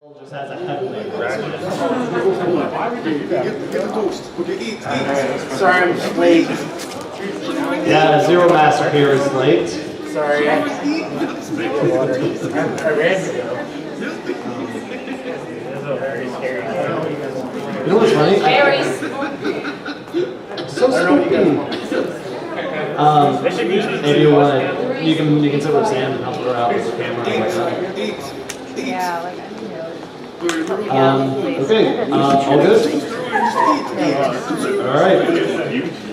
Just has a headwind. Sorry, I'm late. Yeah, Zero Master here is late. Sorry, I ran to go. This is very scary. You know what's funny? So spooky. If you want, you can sit with Sam and help her out with the camera and like that. Yeah, like I Okay, all good? Alright.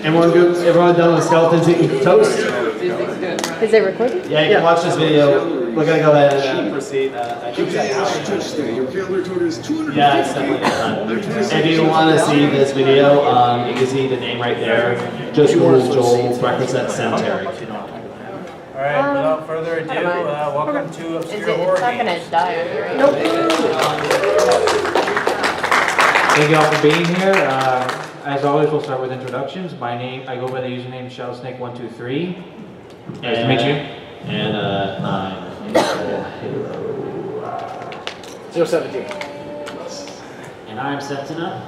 Everyone good? Everyone done with skeletons eating toast? Is it recorded? Yeah, you can watch this video. We're gonna go ahead and proceed. Yeah, it's definitely done. If you want to see this video, you can see the name right there. Just Google Joel Breakfast at Cemetery. Alright, without further ado, welcome to Obscure Horror It's not Games. gonna die on you, right? Nope. Thank you all for being here. As always, we'll start with introductions. I go by the username ShellSnake123. Nice to meet you. And I'm 017. And I'm Septina.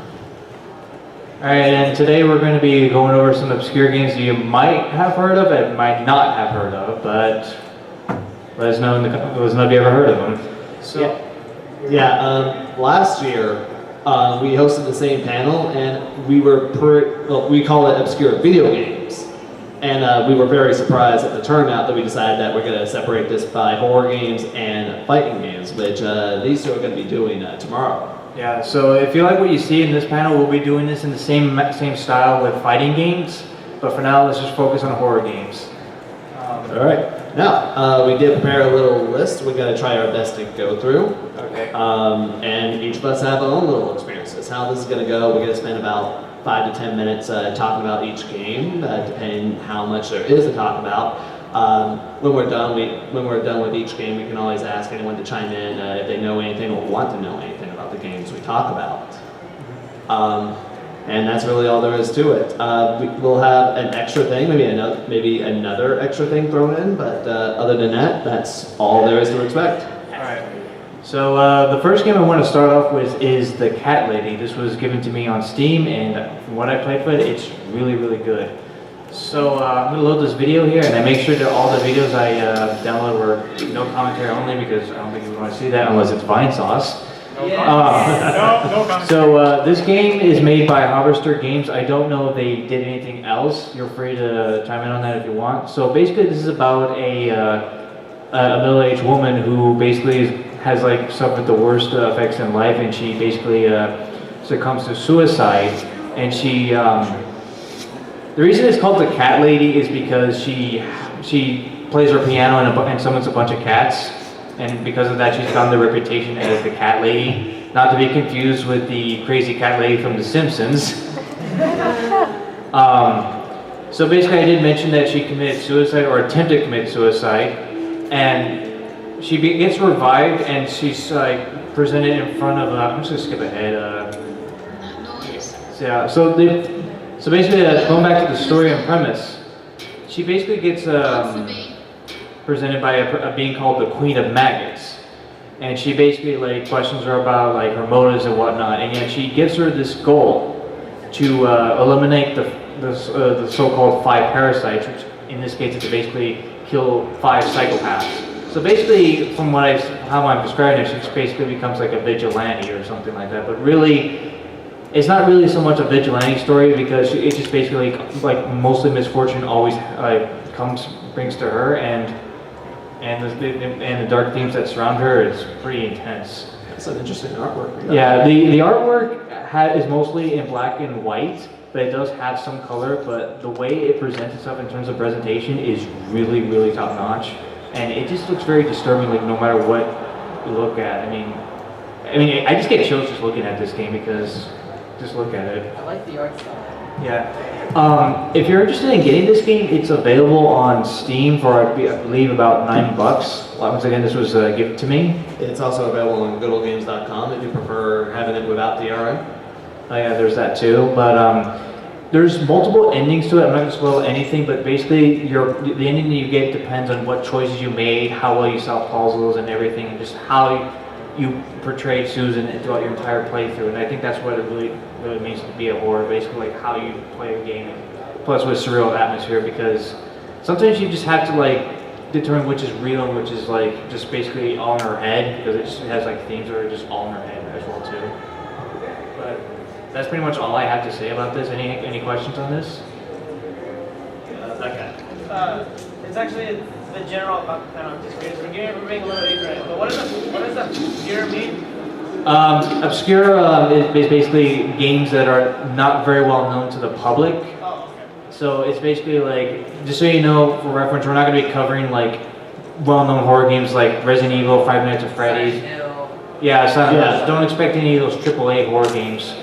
Alright, and today we're going to be going over some obscure games that you might have heard of and might not have heard of, but let us know if you ever heard of them. So, last year we hosted the same panel, and we call it Obscure Video Games. And we were very surprised at the turnout that we decided that we're going to separate this by horror games and fighting games, which these two are going to be doing tomorrow. Yeah, so if you like what you see in this panel, we'll be doing this in the same style with fighting games, but for now, let's just focus on horror games. Alright, now we did prepare a little list we're going to try our best to go through. Okay. And each of us have our own little experiences. How this is going to go, we're going to spend about 5 to 10 minutes talking about each game, depending how much there is to talk about. When we're done with each game, we can always ask anyone to chime in if they know anything or want to know anything about the games we talk about. And that's really all there is to it. We'll have an extra thing, maybe another extra thing thrown in, but other than that, that's all there is to expect. Alright. So the first game I want to start off with is The Cat Lady. This was given to me on Steam, and from what I played with it, it's really, really good. So I'm going to load this video here, and I make sure that all the videos I download were no commentary only, because I don't think you want to see that unless it's Vine Sauce. No comment. So this game is made by Harvester Games. I don't know if they did anything else. You're free to chime in on that if you want. So basically this is about a middle-aged woman who basically has like suffered the worst effects in life, and she basically succumbs to suicide. And she, the reason it's called The Cat Lady is because she plays her piano and summons a bunch of cats. And because of that, she's gotten the reputation as the Cat Lady, not to be confused with the crazy cat lady from The Simpsons. So basically, I did mention that she committed suicide or attempted to commit suicide, and she gets revived, and she's like presented in front of. I'm just gonna skip ahead. So basically, going back to the story and premise, she basically gets. Presented by a being called the Queen of Maggots, and she basically like questions her about like her motives and whatnot, and yet she gives her this goal to eliminate the so-called 5 parasites, which in this case is to basically kill 5 psychopaths. So basically, from how I'm describing it, she basically becomes like a vigilante or something like that. But really, it's not really so much a vigilante story, because it's just basically like mostly misfortune always brings to her, and the dark themes that surround her is pretty intense. That's an interesting artwork. Yeah, the artwork is mostly in black and white, but it does have some color. But the way it presents itself in terms of presentation is really, really top notch, and it just looks very disturbing. Like no matter what you look at, I mean, I just get chills just looking at this game, because just look at it. I like the art style. Yeah. If you're interested in getting this game, it's available on Steam for, I believe, about $9. Once again, this was given to me. It's also available on goodoldgames.com if you prefer having it without the DRM. Oh yeah, there's that too. But there's multiple endings to it. I'm not going to spoil anything, but basically, the ending that you get depends on what choices you made, how well you solve puzzles and everything, and just how you portray Susan throughout your entire playthrough, and I think that's what it really means to be a horror, basically like how you play a game, plus with surreal atmosphere, because sometimes you just have to like determine which is real and which is like just basically all in her head, because it just has like themes that are just all in her head as well too. But that's pretty much all I have to say about this. Any questions on this? That guy. It's actually the general kind of just we're being a little ignorant. But what does obscure mean? Obscure is basically games that are not very well known to the public. Oh, okay. So it's basically like, just so you know, for reference, we're not going to be covering like well-known horror games like Resident Evil, Five Nights at Freddy's. Yeah, Silent Hill. Yeah. Don't expect any of those AAA horror games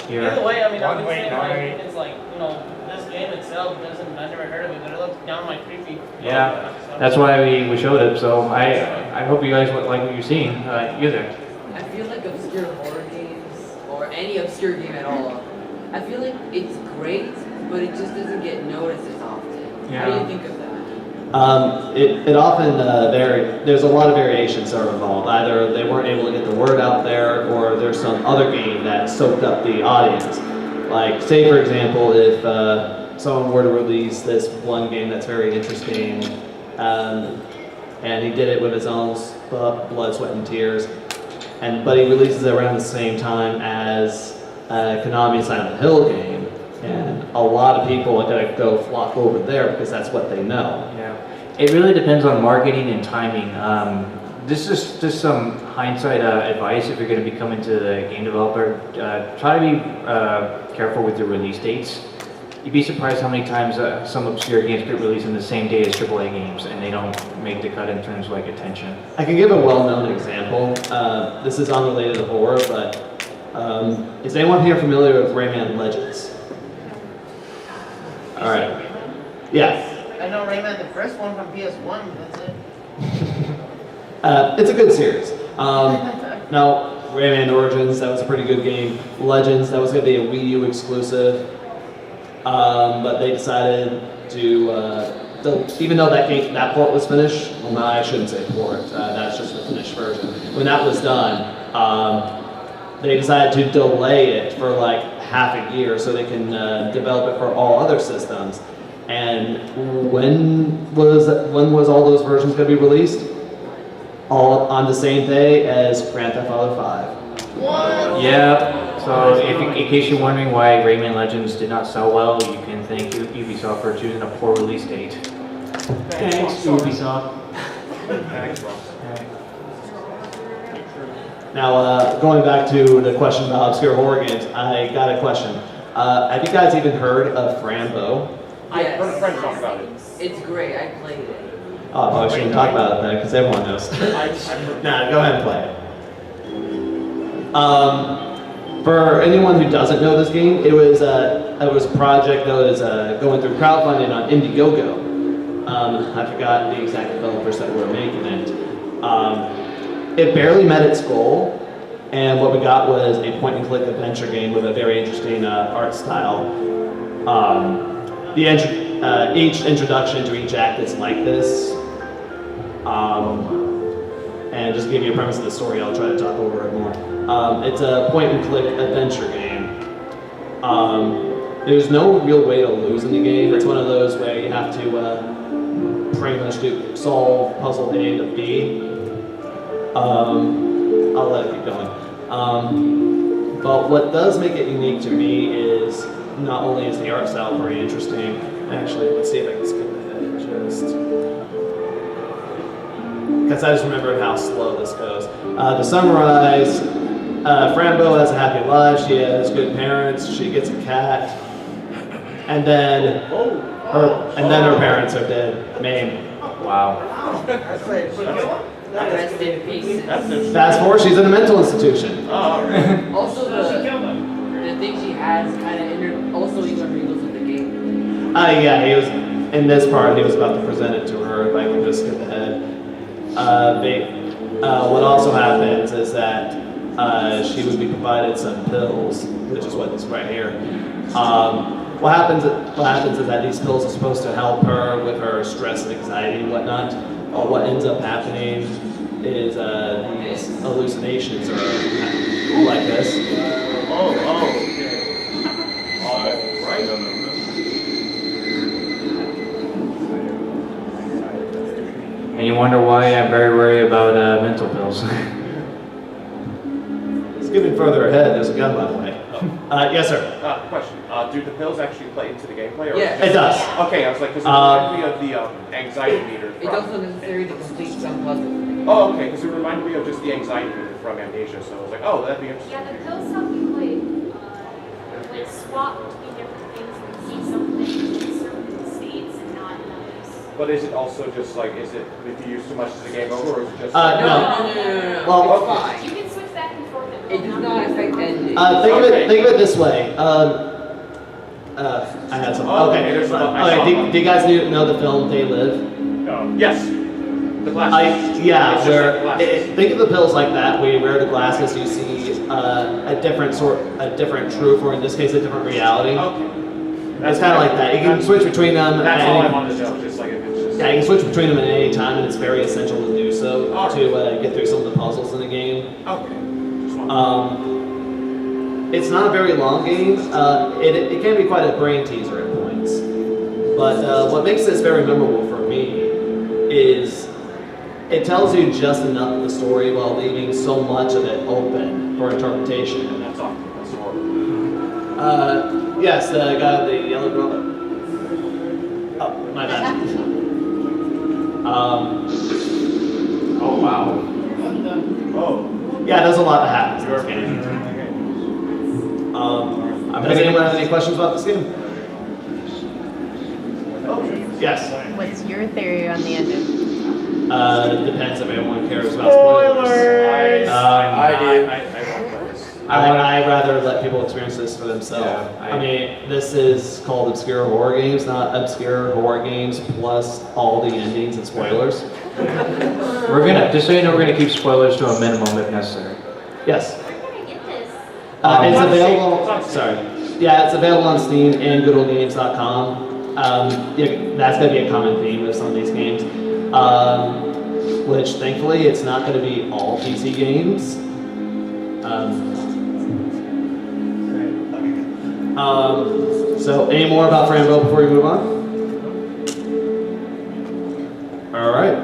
here. Either way, I mean, I would say like it's like this game itself doesn't. I never heard of it, but it looks downright creepy. Yeah, that's why we showed it. So I hope you guys like what you're seeing. You there? I feel like obscure horror games, or any obscure game at all, I feel like it's great, but it just doesn't get noticed as often. Yeah. How do you think of that? It often there's a lot of variations that are involved. Either they weren't able to get the word out there, or there's some other game that soaked up the audience. Like, say for example, if someone were to release this one game that's very interesting, and he did it with his own blood, sweat, and tears, but he releases it around the same time as Konami's Silent Hill game, and a lot of people are gonna go flock over there because that's what they know. Yeah, it really depends on marketing and timing. This is just some hindsight advice if you're going to be coming to the game developer. Try to be careful with your release dates. You'd be surprised how many times some obscure games get released in the same day as AAA games, and they don't make the cut in terms of like attention. I can give a well-known example. This is unrelated to horror, but is anyone here familiar with Rayman Legends? All right. Yeah. I know Rayman, the first one from PS1. That's it. It's a good series. Now, Rayman Origins, that was a pretty good game. Legends, that was going to be a Wii U exclusive. But they decided to, even though that port was finished, well, no, I shouldn't say port, that's just the finished version. When that was done, they decided to delay it for like half a year so they can develop it for all other systems. And when was all those versions going to be released? All on the same day as Grand Theft Auto 5. What? Yeah, so in case you're wondering why Rayman Legends did not sell well, you can thank Ubisoft for choosing a poor release date. Thanks, Ubisoft. Now, going back to the question about obscure horror games, I got a question. Have you guys even heard of Frambo? Yes. Heard a friend talk about it. It's great, I played it. Oh, well, I shouldn't talk about it then, because everyone knows. Nah, go ahead and play it. For anyone who doesn't know this game, it was a project that was going through crowdfunding on Indiegogo. I forgot the exact developers that were making it. It barely met its goal, and what we got was a point-and-click adventure game with a very interesting art style. Each introduction to each act is like this. And just to give you a premise of the story, I'll try to talk over it more. It's a point-and-click adventure game. There's no real way to lose in the game. It's one of those where you have to pretty much solve puzzle A to B. I'll let it keep going. But what does make it unique to me is not only is the art style very interesting. Actually, let's see if I can skip ahead because I just remembered how slow this goes. To summarize, Frambo has a happy life. She has good parents. She gets a cat, and then her parents are dead, maimed. Wow. Rest in peace. Fast forward, she's in a mental institution. Also, the thing she has kind of also even reveals with the game. Yeah, he was in this part. He was about to present it to her. If I can just skip ahead. What also happens is that she would be provided some pills, which is what is right here. What happens is that these pills are supposed to help her with her stress and anxiety and whatnot. What ends up happening is these hallucinations are like this. And you wonder why I'm very worried about mental pills. Skipping further ahead, there's a gun, by the way. Yes, sir. Question. Do the pills actually play into the gameplay? Or Yeah. It does. Okay, I was like, because it reminded me of the anxiety meter. It's also necessary to complete some puzzles. Oh, okay, because it reminded me of just the anxiety meter from Amnesia, so I was like, oh, that'd be interesting. Yeah, the pills help you like swap between different things and see something in certain states and not in others. But is it also just like, is it, if you use too much, is the game over, or is it just... No. Well, it's fine. You can switch back and forth at It does not affect ending. think of it this way. I had some. Oh, Okay. there's some- I Okay. saw Do one. you guys know the film They Live? Yes. The glasses. Yeah. It's just Where like glasses. think of the pills like that. Where you wear the glasses, you see a different truth, or in this case, a different reality. Okay. It's kind of like that. You can switch between them. That's at all I any- wanted to know, just like if it's just... Yeah, you can switch between them at any time, and it's very essential to do so Alright. to get through some of the puzzles in the game. Okay. Just wanted It's not a very long game. It can be quite a brain teaser at points. But what makes this very memorable for me is it tells you just enough of the story while leaving so much of it open for interpretation. That's all. That's all. Yes, the guy with the yellow glove. Oh, my bad. Oh, wow. Oh. Yeah, there's a lot that happens in this game. Does anyone have any questions about this game? Yes. What's your theory on the ending? Depends if everyone cares about spoilers. I do. I'd rather let people experience this for themselves. Yeah, I mean, this is called Obscure Horror Games, not Obscure Horror Games plus all the endings and spoilers. We're gonna, just so you know, we're gonna keep spoilers to a minimum if necessary. Yes. Where can I get this? It's available. Sorry. Yeah, it's available on Steam and goodoldgames.com. Yeah, that's going to be a common theme with some of these games. Which, thankfully, it's not going to be all PC games. So, any more about Frambo before we move on? All right.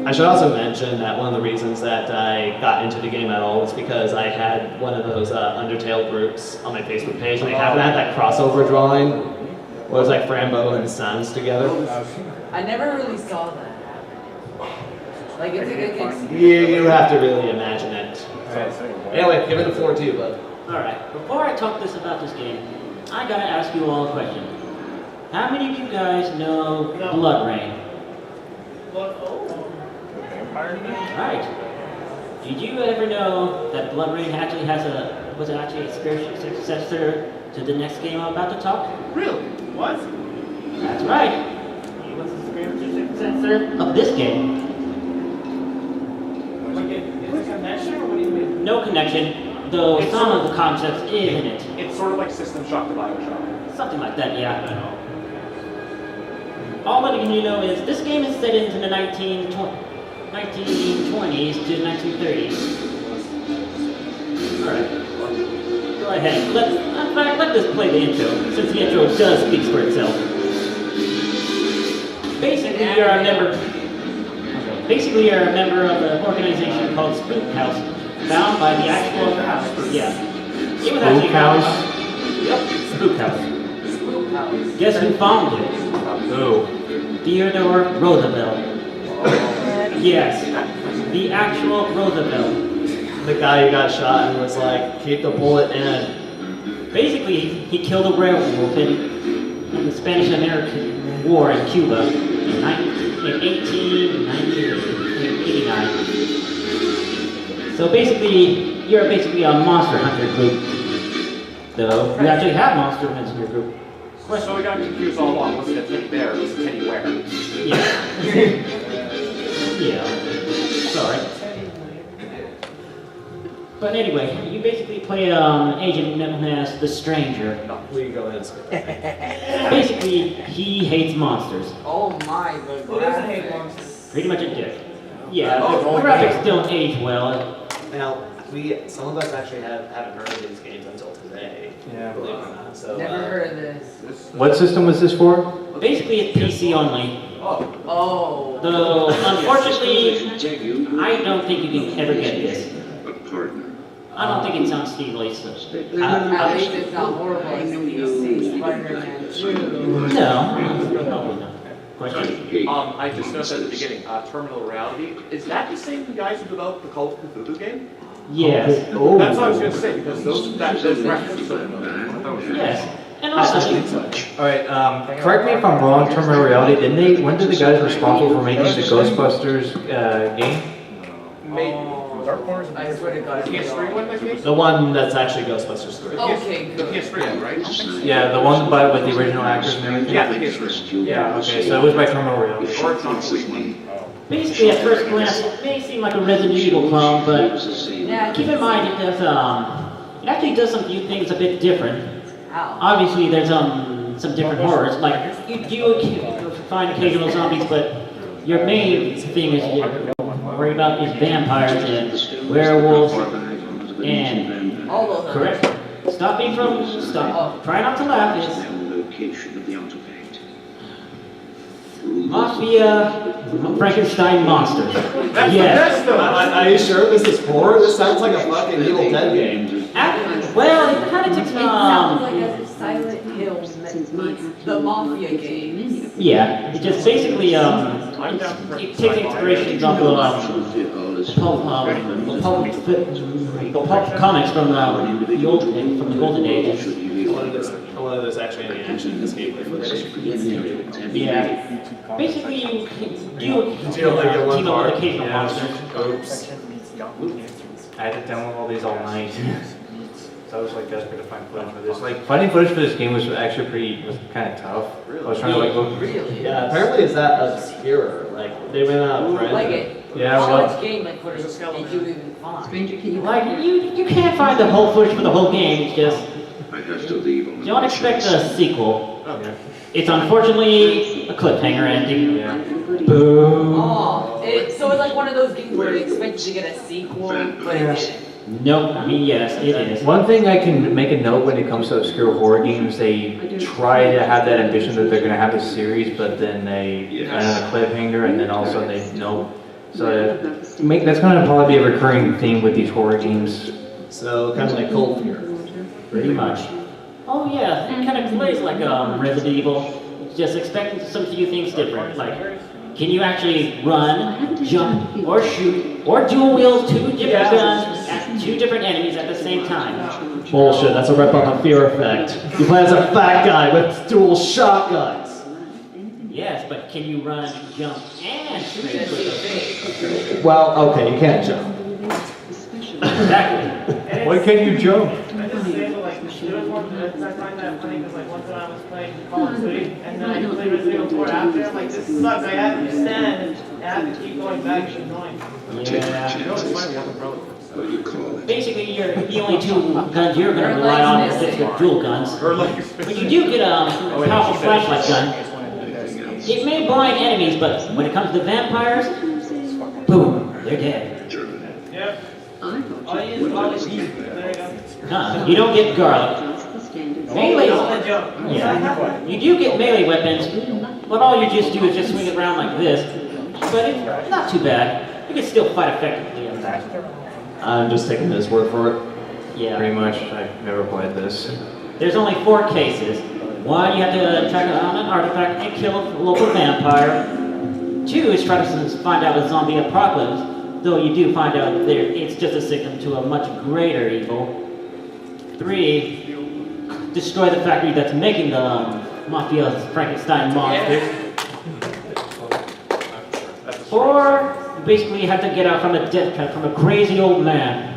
I should also mention that one of the reasons that I got into the game at all was because I had one of those Undertale groups on my Facebook page, and they happened to have that crossover drawing where it was like Frambo and Sans together. I never really saw that happen. Like, it's You have to really imagine it. Anyway, give it a 4 to you, bud. Alright, before I talk about this game, I gotta ask you all a question. How many of you guys know Blood Rain? Right. Did you ever know that Blood Rain actually was actually a spiritual successor to the next game I'm about to talk? Really? What? That's right. It was a spiritual successor of this game. Like is it a connection or what do you mean? No connection, though some of the concepts is in it. It's sort of like System Shock to Bioshock. Something like that, yeah. All that you know is this game is set into the 1920s to 1930s. Alright. Go ahead. In fact, let this play the intro, since the intro does speak for itself. Basically, you're a member of an organization called Spook House, bound by the actual... Yeah. It was actually Spook House? Yep, Spook House. Spook House. Guess who founded it? Who? Theodore Roosevelt. Yes, the actual Roosevelt. The guy who got shot and was like, keep the bullet in. Basically, he killed a werewolf in the Spanish-American War in Cuba in 1889. So basically, you're basically a monster hunter group. Though you actually have monster hunters in your group. So we got confused all along. Was it a teddy bear or was it a teddy where? Yeah. Yeah. Sorry. But anyway, you basically play an agent known as the Stranger. We go ahead and skip. Basically, he hates monsters. Oh my, the Who doesn't hate graphics. monsters? Pretty much a dick. Yeah, Oh, the graphics don't age well. Now, some of us actually haven't heard of these games until today. Yeah. Believe it or not. So, Never heard of this. What system was this for? Basically, it's PC only. Oh. Though, unfortunately, I don't think you can ever get this. I don't think it's on Steam release. At least it's not horrible as PC Spider-Man 2. No, probably not. Question? I just noticed at the beginning, Terminal Reality. Is that the same guys who developed the Call of Cthulhu game? Yes. Oh. That's what I was going to say, because those references. Yes. And also, Alright, correct me if I'm wrong, Terminal Reality, when did the guys responsible for making the Ghostbusters game? Maybe. Dark Corners I swear to God. PS3 one that case? the one that's actually Ghostbusters 3. Okay, The good. PS3 one, right? Yeah, the one with the original actors and everything? Yeah, the PS3. Yeah, okay, so it was by Terminal Reality. Or it's not the one. basically, at first glance, it may seem like a Resident Evil clone, but keep in mind it does, it actually does some few things a bit different. Ow. Obviously, there's some different horrors. Like you do find occasional zombies, but your main thing is you worry about is vampires and werewolves and All those. correct. Stop me from stop. Try not to laugh. Is Mafia Frankenstein monsters. Yes. Are you sure this is horror? This sounds like a fucking Evil Dead game. Well, it kind of takes It sounds like as if Silent Hill meets the Mafia games. yeah. It just basically it takes inspirations off of pulp comics from the golden age. I wanted this actually any action in this game footage. Yeah. Basically, you do Do like a one team up part? with occasional Yeah. monsters. Oops. I had to download all these all night. So I was like desperate to find footage for this. Like finding footage for this game was actually kind of tough. I was trying to like look. Really? Yeah, apparently it's that obscure. Like, they went out and Like it. Yeah, How well- much game like footage did you even find? Like you can't find the whole footage for the whole game. It's just don't expect a sequel. It's unfortunately a cliffhanger ending. Yeah. Boom. Oh, so it's like one of those games where you expect to get a sequel, but it didn't. Nope. I mean, yes, it is. One thing I can make a note when it comes to obscure horror games, they try to have that ambition that they're going to have a series, but then they end on a cliffhanger, and then all of a sudden they nope. So that's going to probably be a recurring theme with these horror games. So, kind of like Cold Fear. Pretty much. Oh yeah, it kind of plays like Resident Evil. It's just expecting some few things different. Like, can you actually run, jump, or shoot, or dual wield two different guns at two different enemies at the same time? Bullshit, that's a rip off of Fear Effect. You play as a fat guy with dual shotguns. Yes, but can you run, jump, and shoot? Well, okay, you can't jump. Exactly. Why can't you jump? I just say that, like, there was one that I find that funny because, like, one time I was playing Call of Duty and then I played Resident Evil 4 after. I'm like, this sucks. I have to stand and I have to keep going back. It's annoying. Yeah. You know, it's funny, we have a problem. Basically, the only two guns you're going to rely on is the dual guns. Or like, But you do get a powerful flashlight gun. It may blind enemies, but when it comes to vampires, boom, they're dead. Yep. All you use garlic. There you go. You don't get garlic. Melee, That's the joke. yeah. You do get melee weapons, but all you just do is just swing it around like this. But it's not too bad. You can still fight effectively in that. I'm just taking his word for it. Yeah. Pretty much, I've never played this. There's only 4 cases. 1, you have to track down an artifact and kill a local vampire. 2 is try to find out a zombie apocalypse, though you do find out it's just a symptom to a much greater evil. 3, destroy the factory that's making the Mafia Frankenstein monsters. 4, you basically have to get out from a death trap from a crazy old man.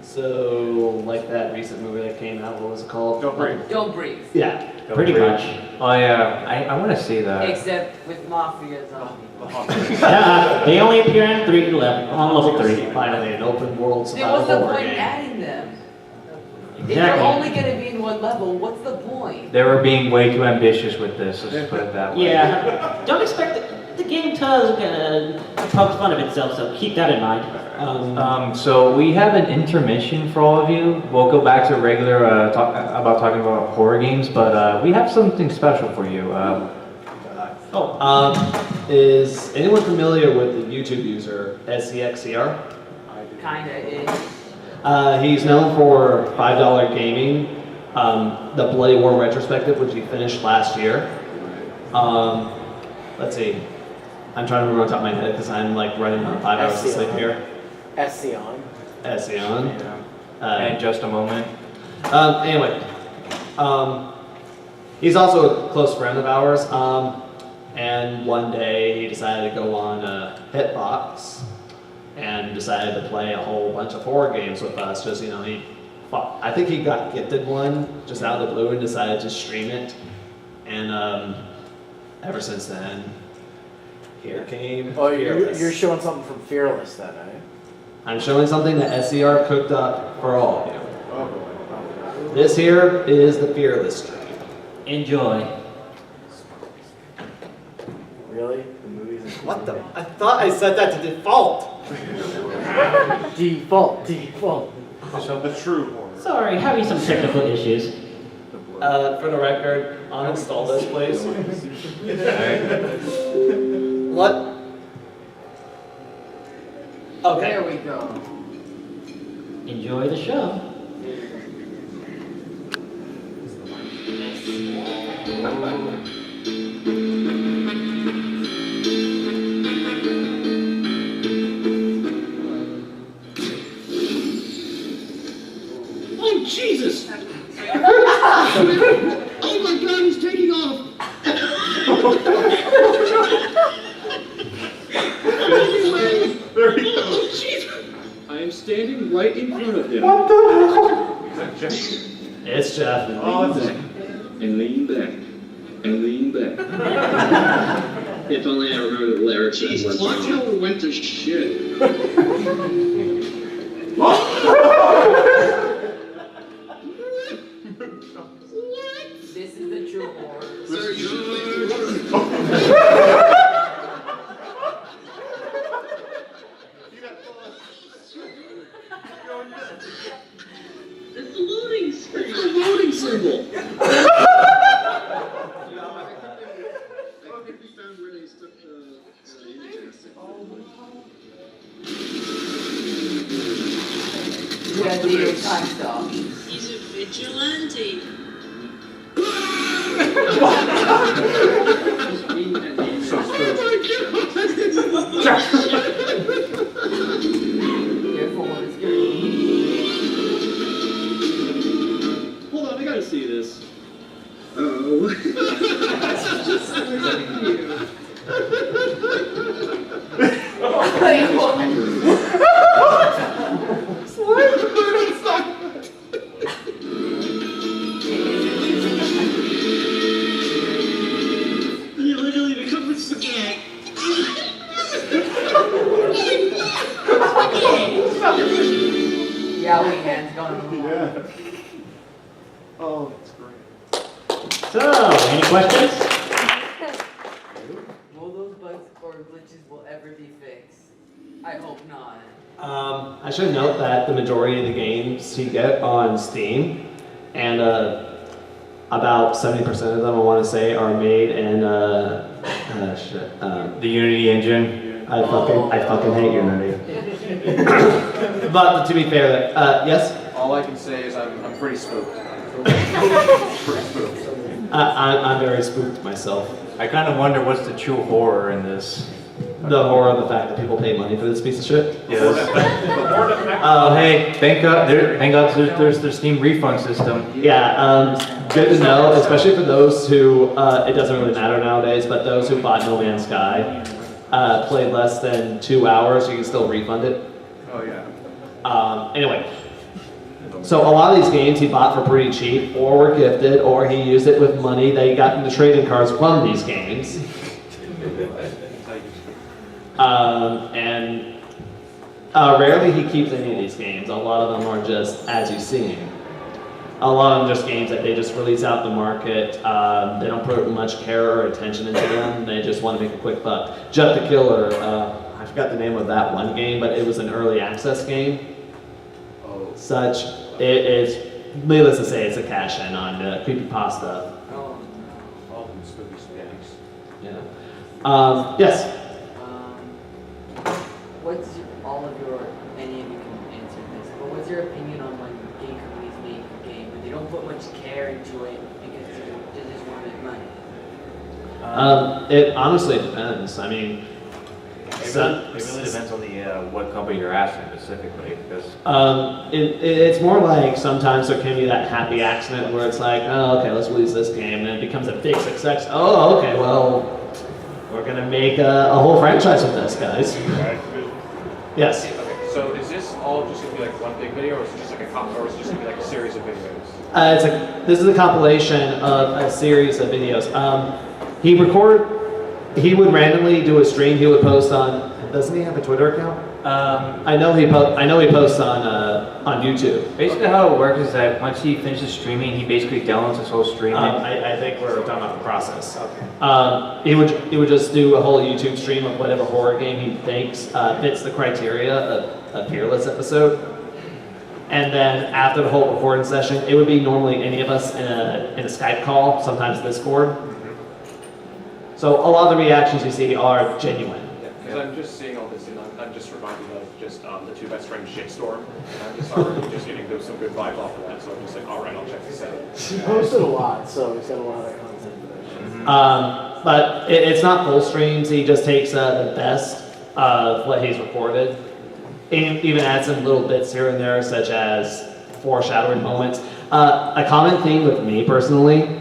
So, like that recent movie that came out, what was it called? Don't breathe. Don't breathe. Yeah. Pretty much. Oh yeah, I want to see that. Except with Mafia Zombie. They only appear on 3 level, on level 3. Finally, an open world Then survival what's the horror point game. adding them? If you're Exactly. only gonna be in one level, what's the point? They were being way too ambitious with this, let's put it that way. Yeah. Don't expect it. the game does poke fun of itself, so keep that in mind. So we have an intermission for all of you. We'll go back to regular talking about horror games, but we have something special for you. Is anyone familiar with the YouTube user SCXCR? Kinda is. He's known for $5 gaming, the Bloody War retrospective, which he finished last year. Let's see. I'm trying to remember on top of my head because I'm like running on 5 hours of sleep here. Ession. Ession. In just a moment. Anyway, he's also a close friend of ours. And one day he decided to go on Hitbox and decided to play a whole bunch of horror games with us. Just I think he got gifted one just out of the blue and decided to stream it. And ever since then, here came. Oh, Fearless. you're showing something from Fearless then, eh? I'm showing something that SCR cooked up for all of you. Oh boy. This here is the Fearless stream. Enjoy. Really? The movies. What the? I thought I set that to default. Default. So the true horror. Sorry, having some technical issues. For the record, uninstall this, please. What? Okay. There we go. Enjoy the show. Oh, Jesus! Oh my God, he's taking off! Anyway, There he goes. oh, Jesus! I am standing right in front of him. What the hell? Is that Jeff? It's Jeff. Oh, it's And lean back. And lean back. If only I remember the lyrics. Jesus, watch how it went to shit. This is the true horror. Sir, it's the loading screen. It's the loading symbol. I think we found where they stuck the image. Yeah, Leo time stop. He's a vigilante. So stupid. Careful when it's scary. Hold on, I gotta see this. Oh. You literally become a spaghetti. Yowie hands going on. Yeah. Oh, that's great. So, any questions? Will those bugs or glitches will ever be fixed? I hope not. I should note that the majority of the games you get on Steam, and about 70% of them, I want to say, are made in The Unity engine. I fucking hate Unity. But to be fair, yes, All I can say is I'm pretty spooked. Pretty spooked. I'm very spooked myself. I kind of wonder what's the true horror in this. The horror of the fact that people pay money for this piece of shit. Yes. Oh, hey, thank God there's the Steam refund system. Yeah, good to know, especially for those who, it doesn't really matter nowadays, but those who bought No Man's Sky, played less than 2 hours, you can still refund it. Oh yeah. Anyway, so a lot of these games he bought for pretty cheap, or were gifted, or he used it with money that he got in the trading cards from these games. And rarely he keeps any of these games. A lot of them are just as you see him. A lot of them just games that they just release out in the market. They don't put much care or attention into them. They just want to make a quick buck. Jeff the Killer, I forgot the name of that one game, but it was an early access game. Such, it is, needless to say, it's a cash in on creepypasta. Oh. All them spooky spaghettis. Yeah. Yes. What's all of your, any of you can answer this, but what's your opinion on when game companies make a game but they don't put much care into it because they just want to make money? It honestly depends. I mean, It really depends on the what company you're asking specifically, because it's more like sometimes there can be that happy accident where it's like, oh, okay, let's release this game, and it becomes a big success. Oh, okay, well, we're gonna make a whole franchise with this, guys. Yes. Okay, so is this all just gonna be like one big video, or is it just like or is it just gonna be like a series of videos? This is a compilation of a series of videos. He would randomly do a stream. He would post on. Doesn't he have a Twitter account? I know he posts on YouTube. basically how it works is that once he finishes streaming, he basically downloads his whole stream. I think we're talking about the process. He would just do a whole YouTube stream of whatever horror game he thinks fits the criteria of a Fearless episode. And then after the whole recording session, it would be normally any of us in a Skype call, sometimes Discord. So a lot of the reactions you see are genuine. Because I'm just seeing all this, and I'm just reminded of just the Two Best Friends shitstorm. And I'm just already just getting some good vibes off of that. So I'm just like, all right, I'll check this out. He posted a lot, so he's got a lot of content. But it's not full streams. He just takes the best of what he's recorded, and even adds some little bits here and there, such as foreshadowing moments. A common theme with me personally,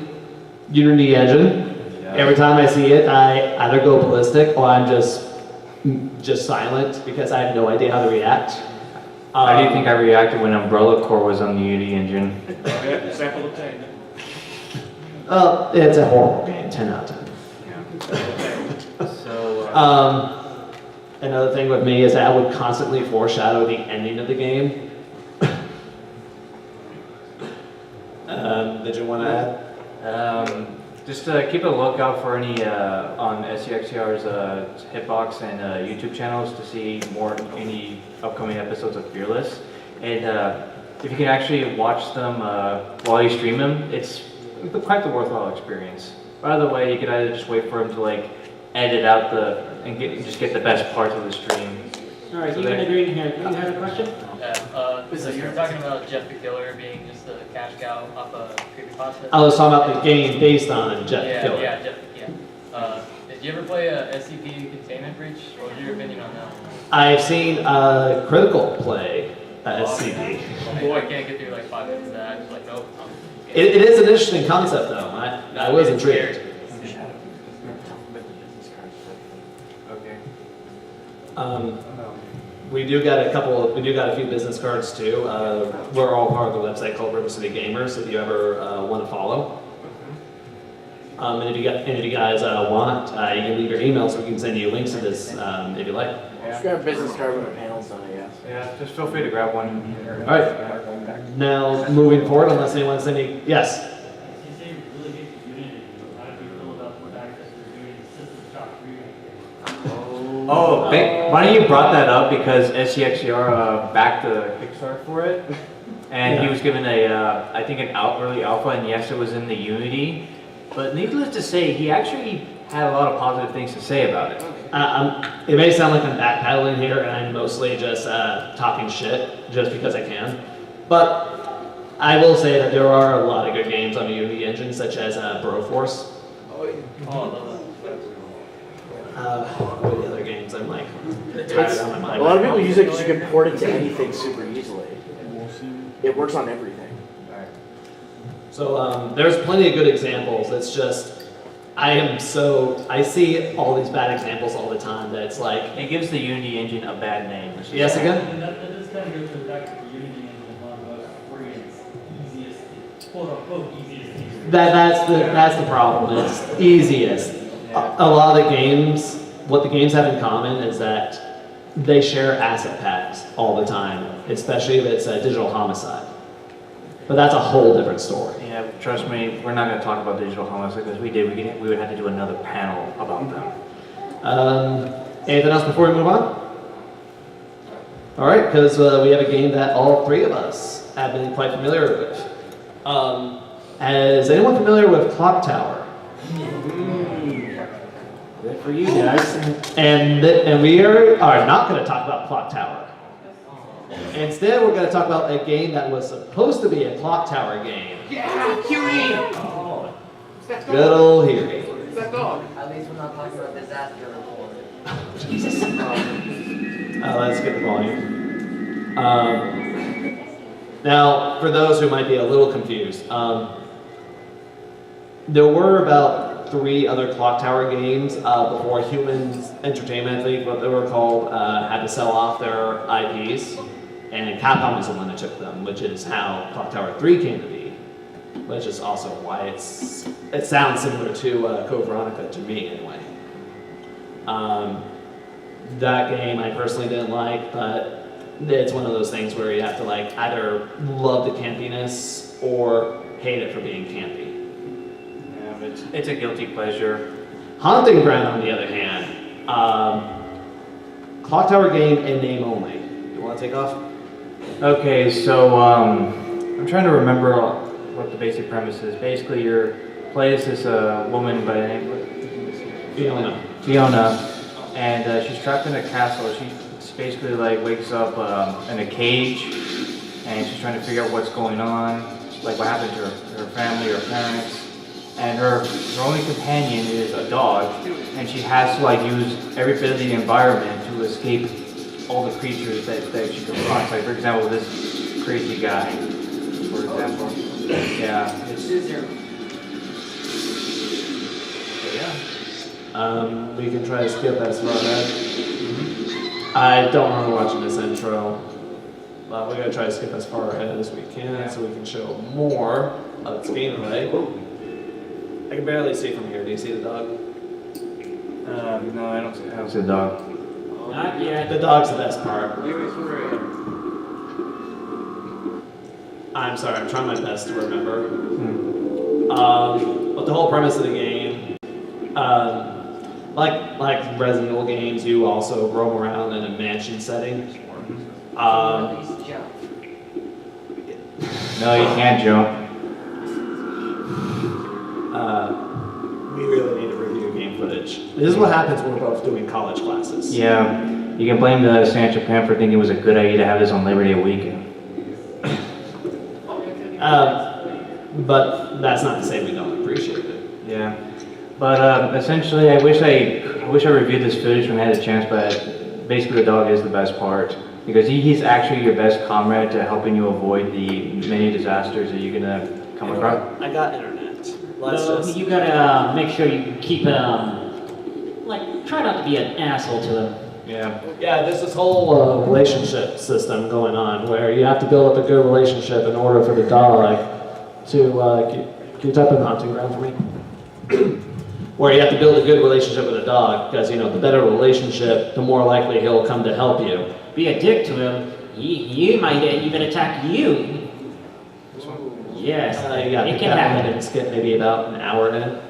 Unity engine. Every time I see it, I either go ballistic or I'm just silent because I have no idea how to react. How do you think I reacted when Umbrella Corps was on the Unity engine? Yeah, sample obtained. It's a horrible game, 10 out of 10. So, Another thing with me is that I would constantly foreshadow the ending of the game. Did you want to add? just keep a lookout for any on SCXCR's Hitbox and YouTube channels to see any upcoming episodes of Fearless. And if you can actually watch them while you stream them, it's quite the worthwhile experience. By the way, you could either just wait for him to like edit out and just get the best parts of the stream. All right, you can agree in here. You have a question? So you were talking about Jeff the Killer being just a cash cow off a creepypasta? I was talking about the game based on Jeff the Killer. Yeah, Jeff, yeah. Did you ever play a SCP Containment Breach? What was your opinion on that? I've seen Critical play SCP. I can't get through like 5 minutes of that. I was like, nope. It is an interesting concept though. I was intrigued. Okay. We do got a few business cards too. We're all part of the website called RiverCityGamers if you ever want to follow. And if you guys want, you can leave your email so we can send you links to this if you like. Just grab a business card with a panels on it, yes. Yeah, just feel free to grab one. All right. Now moving forward, unless anyone has any, yes. Oh, funny you brought that up because SCXCR backed the Kickstarter for it, and he was given I think an early alpha, and yes, it was in the Unity. But needless to say, he actually had a lot of positive things to say about it. It may sound like I'm backpedaling here, and I'm mostly just talking shit just because I can. But I will say that there are a lot of good games on the Unity engine, such as Broforce. Oh, I love that. What are the other games? I'm like tired on my mind. A lot of people use it because you can port it to anything super easily. It works on everything. So there's plenty of good examples. It's just I see all these bad examples all the time. That it's like It gives the Unity engine a bad name. yes again. And that just kind of goes back to the Unity engine as one of the free and easiest, quote unquote, easiest things. That's the problem. It's easiest. A lot of the games, what the games have in common is that they share asset packs all the time, especially if it's a digital homicide. But that's a whole different story. Yeah, trust me, we're not going to talk about digital helmets because we would have to do another panel about them. Anything else before we move on? All right, because we have a game that all three of us have been quite familiar with. Is anyone familiar with Clock Tower? Good for you guys. And we are not going to talk about Clock Tower. Instead, we're going to talk about a game that was supposed to be a Clock Tower game. Yeah, Huey! Oh, good old Huey. It's that dog. At least we're not talking about disaster report. Jesus. Let's get the volume. Now, for those who might be a little confused, there were about 3 other Clock Tower games before Humans Entertainment, I think what they were called, had to sell off their IPs. And Capcom was the one that took them, which is how Clock Tower 3 came to be. Which is also why it sounds similar to Code Veronica to me, anyway. That game I personally didn't like, but it's one of those things where you have to like either love the campiness or hate it for being campy. Yeah, but it's a guilty pleasure. Haunting Ground, on the other hand, Clock Tower game in name only. You want to take off? Okay, so I'm trying to remember what the basic premise is. Basically, you play as this woman by the name of Fiona, and she's trapped in a castle. She basically like wakes up in a cage, and she's trying to figure out what's going on, like what happened to her family, her parents, and her only companion is a dog, and she has to like use every bit of the environment to escape all the creatures that she confronts. Like for example, this crazy guy, for example. Yeah. We can try to skip as far ahead. I don't remember watching this intro, but we're gonna try to skip as far ahead as we can so we can show more of its gameplay. I can barely see from here. Do you see the dog? No, I don't see the dog. Not yet. The dog's the best part. I'm sorry, I'm trying my best to remember. But the whole premise of the game, like Resident Evil games, you also roam around in a mansion setting. Jump. No, you can't jump. We really need to review game footage. This is what happens when we're both doing college classes. Yeah, you can blame the San Japan for thinking it was a good idea to have this on Labor Day weekend. But that's not to say we don't appreciate it. Yeah, but essentially, I wish I reviewed this footage when I had a chance. But basically, the dog is the best part because he's actually your best comrade to helping you avoid the many disasters that you're gonna come across. I got internet. You gotta make sure you keep like try not to be an asshole to them. Yeah. Yeah, there's this whole relationship system going on where you have to build up a good relationship in order for the dog to, can you type in Haunting Ground for me? Where you have to build a good relationship with a dog because, you know, the better relationship, the more likely he'll come to help you. Be a dick to him. He might even attack you. Yes, it can happen. And skip maybe about an hour in.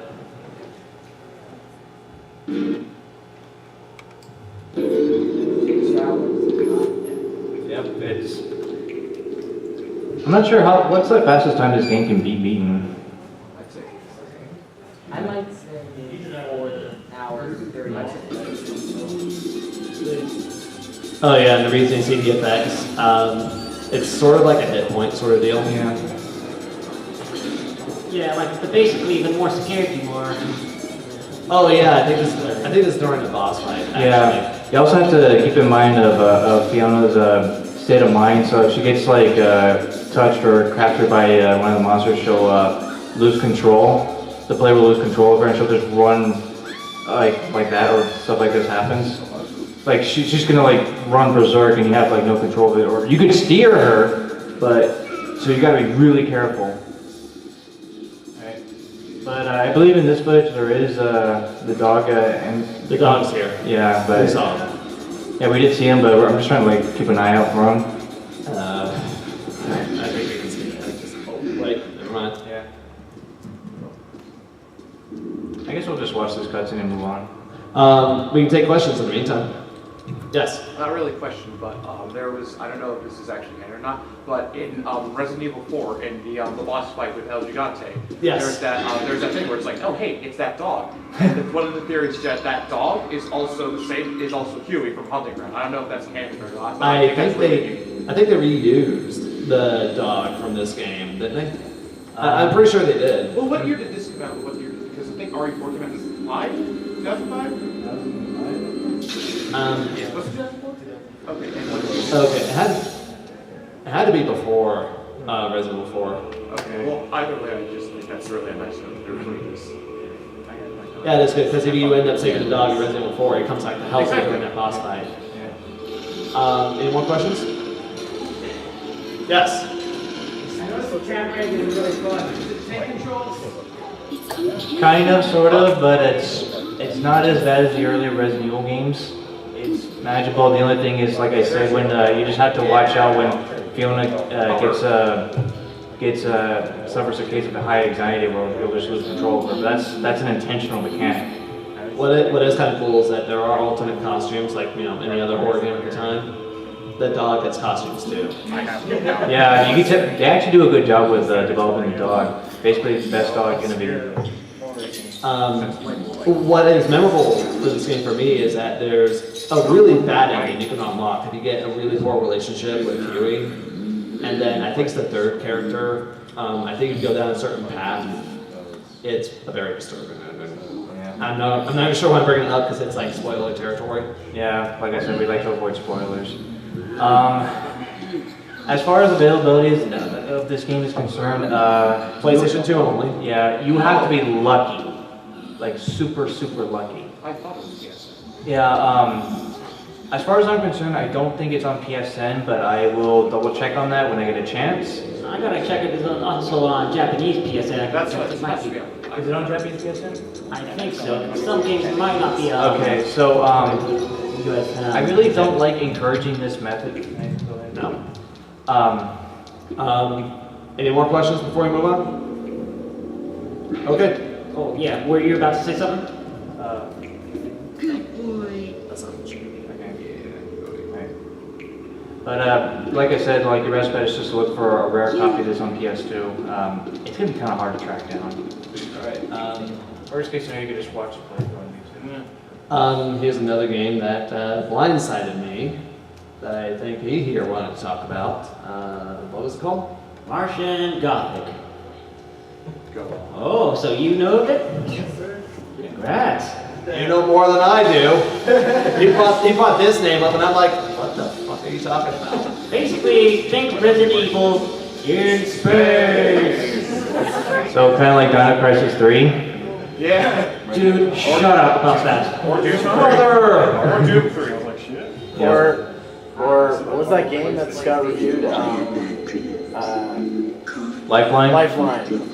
Yep, it's. I'm not sure what's the fastest time this game can be beaten. I might say hours, 30 minutes. Oh yeah, and the reason you see the effects, it's sort of like a hit point sort of deal. Yeah. Yeah, like basically, the more scared you are. Oh yeah, I think this is during the boss fight. Actually. Yeah. You also have to keep in mind of Fiona's state of mind. So if she gets like touched or captured by one of the monsters, she'll lose control. The player will lose control of her, and she'll just run like that, or stuff like this happens. Like she's just gonna like run berserk, and you have like no control of it. Or you could steer her, but so you gotta be really careful. But I believe in this footage there is the dog and the dog's here. Yeah, but we saw him. Yeah, we did see him, but I'm just trying to like keep an eye out for him. I think we can see that. We can take questions in the meantime. Yes. Not really a question, but there was, I don't know if this is actually canon or not, but in Resident Evil 4, in the boss fight with El Gigante, Yes. there's that thing where it's like, oh hey, it's that dog. And one of the theories is that dog is also the same, is also Huey from Hunting Ground. I don't know if that's canon or not. But I think that's really they reused the dog from this game, didn't they? I'm pretty sure they did. Well, what year did this come out? What year? Because I think RE4 came out in 2005? Was it 2004? Okay. Okay, it had to be before Resident Evil 4. Okay. Well, either way, I just think that's really a nice note. It really is. Yeah, that's good, because if you end up saving the dog in Resident Evil 4, it comes back to help you during that boss fight. Any more questions? Yes. Kind of, sort of, but it's not as bad as the earlier Resident Evil games. It's manageable. The only thing is, like I said, when you just have to watch out when Fiona suffers a case of a high anxiety where you'll just lose control of her. But that's an intentional mechanic. What is kind of cool is that there are alternate costumes, like any other horror game at the time. The dog gets costumes too. Yeah, they actually do a good job with developing the dog. Basically, the best dog going to be. What is memorable for this game for me is that there's a really bad ending you can unlock if you get a really poor relationship with Huey. And then I think it's the third character. I think if you go down a certain path, it's a very disturbing ending. I'm not even sure why I'm bringing it up because it's like spoiler territory. Yeah, like I said, we like to avoid spoilers. As far as availability of this game is concerned, PlayStation 2 only. Yeah, you have to be lucky, like super lucky. I thought it was PSN. Yeah. As far as I'm concerned, I don't think it's on PSN, but I will double check on that when I get a chance. I gotta check if it's also on Japanese PSN. That's what it's might supposed to be. be. Is it on Japanese PSN? I think so. Some games might not be. Okay, so US, I really don't like encouraging this method. No. Any more questions before we move on? Okay. Oh yeah, were you about to say something? Good boy. That's not But like I said, like your best bet is just to look for a rare copy of this on PS2. It's gonna be kind of hard to track down. All right. Worst case scenario, you could just watch it play on YouTube. Here's another game that blindsided me that I think he here wanted to talk about. What was it called? Martian Gothic. Go. Oh, so you know of it? Yes, sir. Congrats. You know more than I do. he brought this name up, and I'm like, what the fuck are you talking about? Basically, think Resident Evil in space. So kind of like Dino Crisis 3. Yeah. Dude, shut up about that. Or Doom 3. Brother! Or Doom 3. I was like, shit. Or what was that game that Scott reviewed? Lifeline? Lifeline.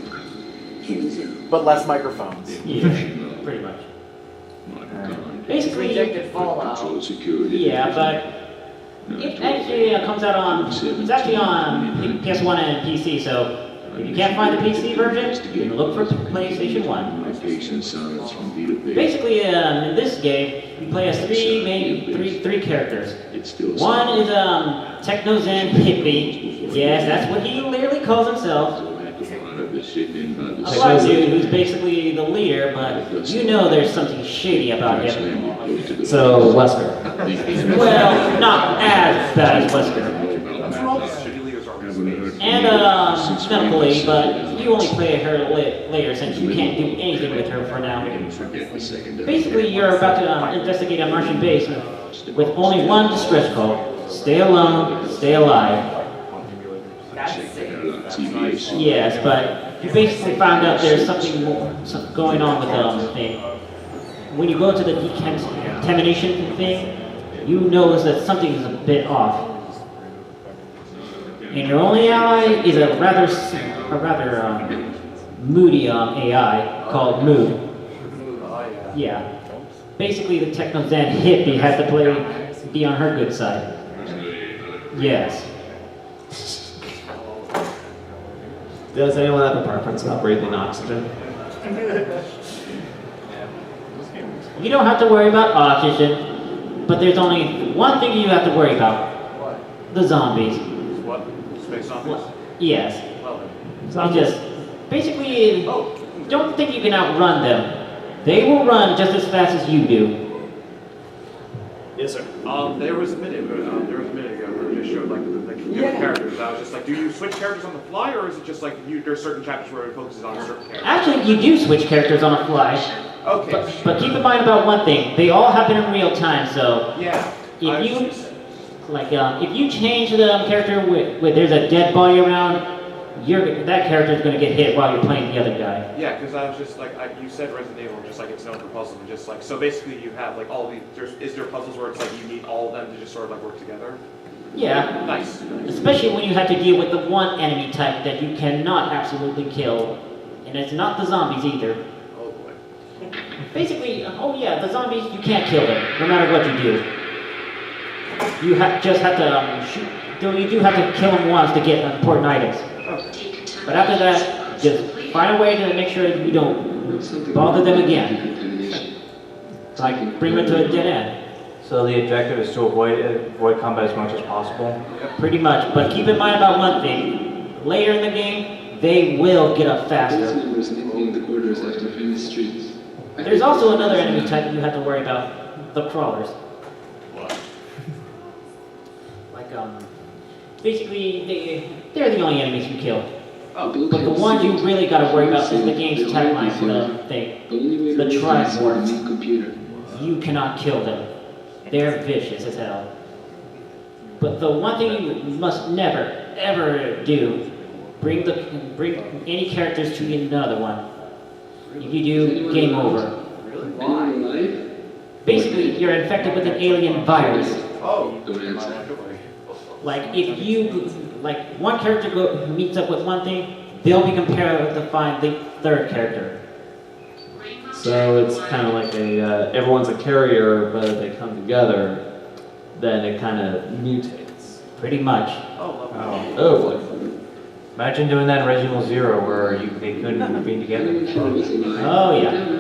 But less microphones. Yeah, pretty much. Basically, Rejected Fallout. yeah, but it actually comes out on, it's actually on PS1 and PC, so if you can't find the PC version, you can look for PlayStation 1. Basically, in this game, you play as three characters. One is Techno Zen Hippie. Yes, that's what he literally calls himself. A black dude who's basically the leader, but you know there's something shady about him. So, Wesker. Well, not as bad as Wesker. And mentally, but you only play her later since you can't do anything with her for now. Basically, you're about to investigate a Martian base with only one distress call: stay alone, stay alive. Yes, but you basically found out there's something going on with the thing. When you go to the decontamination thing, you notice that something is a bit off. And your only ally is a rather moody AI called Mood. Yeah. Basically, the Techno Zen hippie has to be on her good side. Yes. Does anyone have a preference about breathing oxygen? You don't have to worry about oxygen, but there's only one thing you have to worry about. What? The zombies. What? Space zombies? Yes. Well, You just, basically, don't think you can outrun them. They will run just as fast as you do. Yes, sir. there was a minute ago where it just showed like the different characters. I was just like, do you switch characters on the fly, or is it just like there's certain chapters where it focuses on certain characters? Actually, you do switch characters on the fly. Okay. But keep in mind about one thing. They all happen in real time, so Yeah. if you change the character with there's a dead body around, that character is going to get hit while you're playing the other guy. Yeah, because I was just like, you said Resident Evil, just like it's known for puzzles, and just like, so basically you have like all the, is there puzzles where it's like you need all of them to just sort of like work together? Yeah. Nice. Especially when you have to deal with the one enemy type that you cannot absolutely kill. And it's not the zombies either. Oh boy. Basically, the zombies, you can't kill them, no matter what you do. You just have to shoot, though you do have to kill them once to get important items. Okay. But after that, just find a way to make sure you don't bother them again. Like, bring them to a dead end. So the objective is to avoid combat as much as possible? Pretty much, but keep in mind about one thing. Later in the game, they will get up faster. There's also another enemy type you have to worry about, the crawlers. What? Like, basically, they're the only enemies you kill. Oh. But the one you really gotta worry about is the game's tagline for the thing. The Triforce. You cannot kill them. They're vicious as hell. But the one thing you must never, ever do, bring any characters to another one. If you do, game over. Really? Why? Basically, you're infected with an alien virus. Oh. Like, if you, one character meets up with one thing, they'll be compared to find the third character. So it's kind of like everyone's a carrier, but if they come together, then it kind of mutates. Pretty much. Oh boy. Imagine doing that in Resident Evil 0 where they couldn't be together. Oh yeah.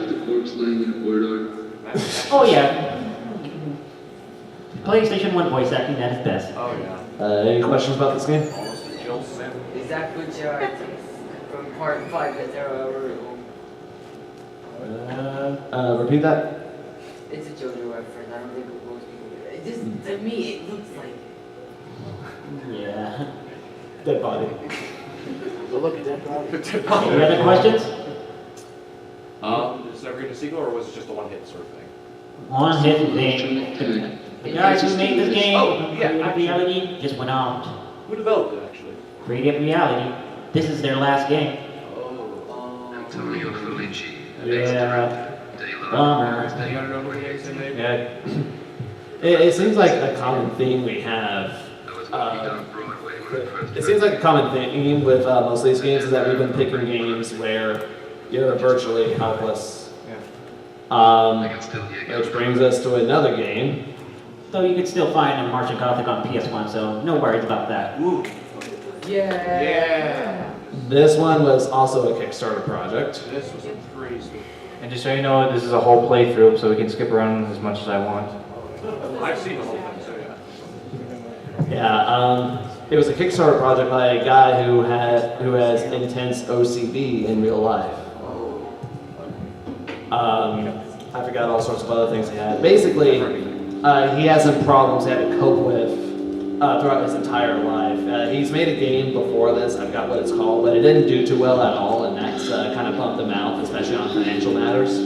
Oh yeah. PlayStation 1 voice acting at its best. Oh yeah. Any questions about this game? Almost a Jill Sim. Is that good from part 5 that there were? Repeat that? It's a JoJo reference. I don't think most people do it. Just to me, it looks like. Yeah. Dead body. Look at dead body. Any other questions? Is there a sequel, or was it just a one-hit sort of thing? One hit thing. The guys who made this game, Creative actually. Reality, just went out. Who developed it, actually? Creative Reality. This is their last game. Yeah. Bummer. You gotta know who makes it, maybe? Yeah. It seems like a common theme we have. It seems like a common theme with most of these games is that we've been picking games where you're virtually helpless. Which brings us to another game. Though you could still find a Martian Gothic on PS1, so no worries about that. Ooh. Yeah. This one was also a Kickstarter project. This was a pretty sweet. And just so you know, this is a whole playthrough, so we can skip around as much as I want. I've seen the whole thing, so yeah. Yeah, it was a Kickstarter project by a guy who has intense OCD in real life. I forgot all sorts of other things he had. Basically, he has some problems he had to cope with throughout his entire life. He's made a game before this, I forgot what it's called, but it didn't do too well at all, and that's kind of bumped him out, especially on financial matters.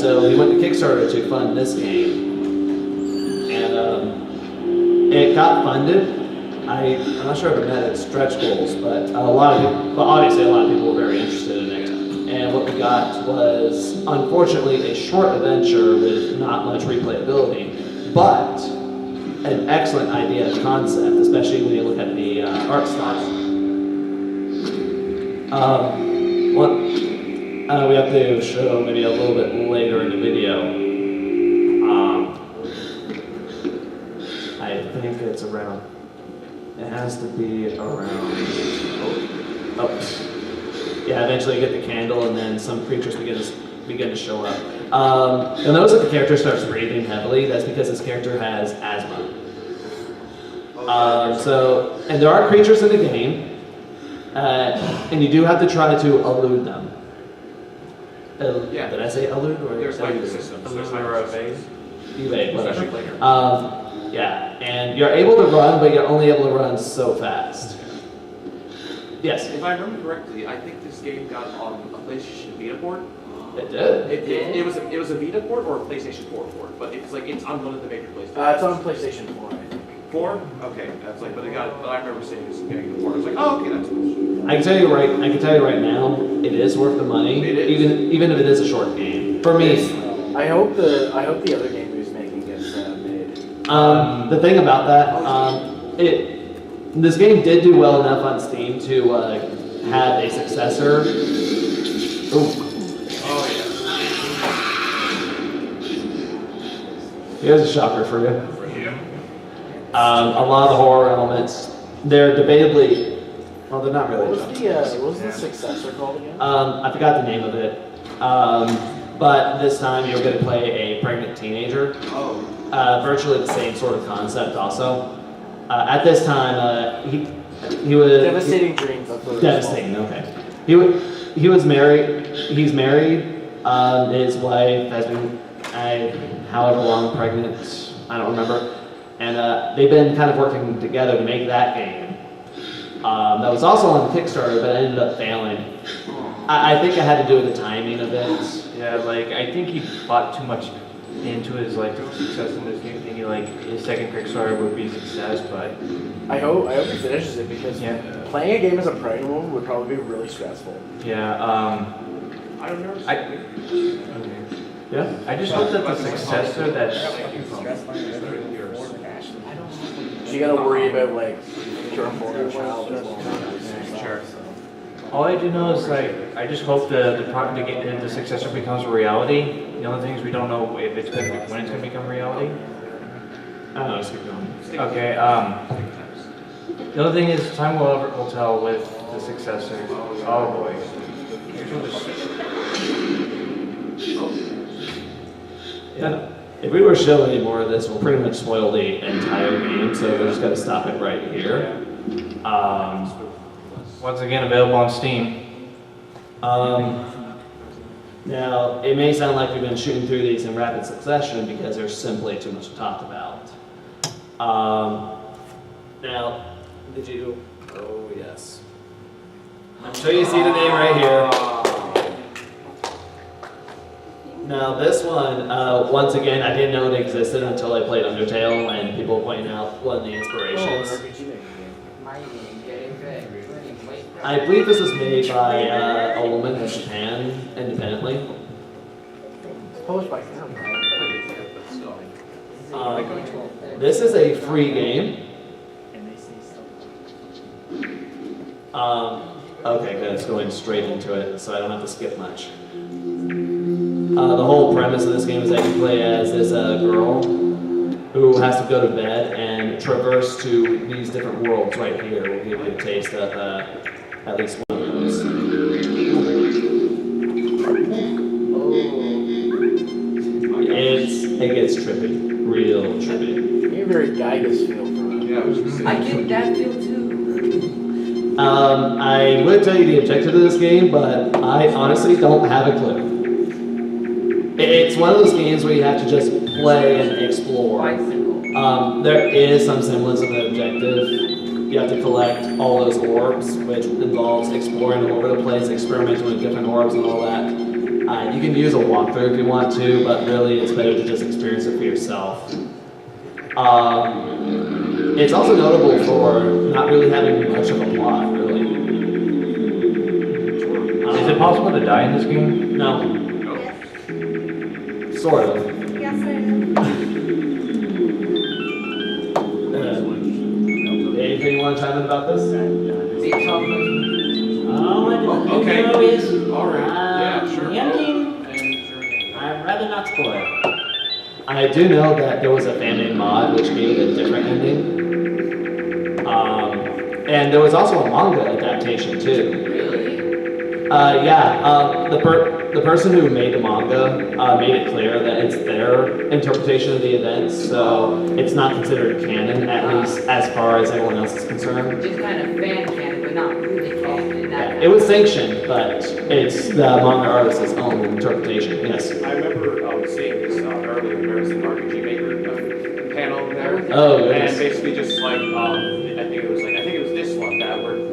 So he went to Kickstarter to fund this game, and it got funded. I'm not sure if it met its stretch goals, but obviously a lot of people were very interested in it. And what we got was, unfortunately, a short adventure with not much replayability, but an excellent idea and concept, especially when you look at the art style. We have to show maybe a little bit later in the video. I think it's around. It has to be around. Oh. Yeah, eventually you get the candle, and then some creatures begin to show up. You'll notice that the character starts breathing heavily. That's because this character has asthma. And there are creatures in the game, and you do have to try to elude them. Yeah. Did I say elude or There's like elude? systems. Elude or evade. Evade, Especially whatever. later. Yeah, and you're able to run, but you're only able to run so fast. Yes. If I remember correctly, I think this game got on a PlayStation Vita port. It did. It was a Vita port or a PlayStation 4 port, but it's on one of the major PlayStation. It's on PlayStation 4, I think. 4? Okay, that's like, but I remember seeing this getting the port. I was like, oh, okay, that's cool. I can tell you right now, it is worth the money. It is. Even if it is a short game. For me. I hope the other game he's making gets made. The thing about that, this game did do well enough on Steam to have a successor. Ooh. Oh Here's a shocker for you. yeah. For you. A lot of the horror elements, they're debatably, well, they're not really. What was the successor called again? I forgot the name of it. But this time you're going to play a pregnant teenager. Oh. Virtually the same sort of concept also. At this time, he was... Devastating Dreams. That's what Devastating, okay. He was married, he's married, his wife has been, however long pregnant, I don't remember. And they've been kind of working together to make that game. That was also on Kickstarter, but it ended up failing. I think it had to do with the timing of it. Yeah, like I think he bought too much into his like success in this game, thinking like his second Kickstarter would be a success, but I hope he finishes it because playing a game as a pregnant woman would probably be really stressful. yeah, I don't know. Yeah? I just hope that the successor that So you gotta worry about like your unborn child as well. Sure. all I do know is like I just hope the successor becomes a reality. The only thing is we don't know if it's when it's gonna become reality. I don't know, let's keep going. Okay. The other thing is time will tell with the successor. Oh boy. Yeah. If we were to show any more of this, we'll pretty much spoil the entire game, so we're just going to stop it right here. Once again, available on Steam. Now, it may sound like we've been shooting through these in rapid succession because there's simply too much to talk about. Now, did you? Oh, yes. I'm sure you see the name right here. Now, this one, once again, I didn't know it existed until I played Undertale, and people pointed out one of the inspirations. I believe this was made by a woman in Japan independently. It's published by Sam. This is a free game. Okay, good. It's going straight into it, so I don't have to skip much. The whole premise of this game is that you play as this girl who has to go to bed and traverse to these different worlds right here. We'll give you a taste of at least one of those. It gets trippy, real trippy. You're very Gygas feel for it. Yeah, I was just I get that feel too. I would tell you the objective of this game, but I honestly don't have a clue. It's one of those games where you have to just play and explore. There is some semblance of an objective. You have to collect all those orbs, which involves exploring all over the place, experimenting with different orbs and all that. You can use a walkthrough if you want to, but really it's better to just experience it for yourself. It's also notable for not really having much of a plot, really. Is it possible to die in this game? No. Sort of. Yes, I am. Anything you want to chime in about this? okay. Is, Alright. Yeah, sure. the ending, I'd rather not spoil. I do know that there was a fan-made mod which gave it a different ending. And there was also a manga adaptation too. Really? Yeah. the person who made the manga made it clear that it's their interpretation of the events, so it's not considered canon, at least as far as everyone else is concerned. Just kind of fan canon, but not really canon. Yeah, it was sanctioned, but it's the manga artist's own interpretation. Yes. I remember seeing this early embarrassing RPG Maker panel there. Oh, goodness. And basically just like I think it was this one that where the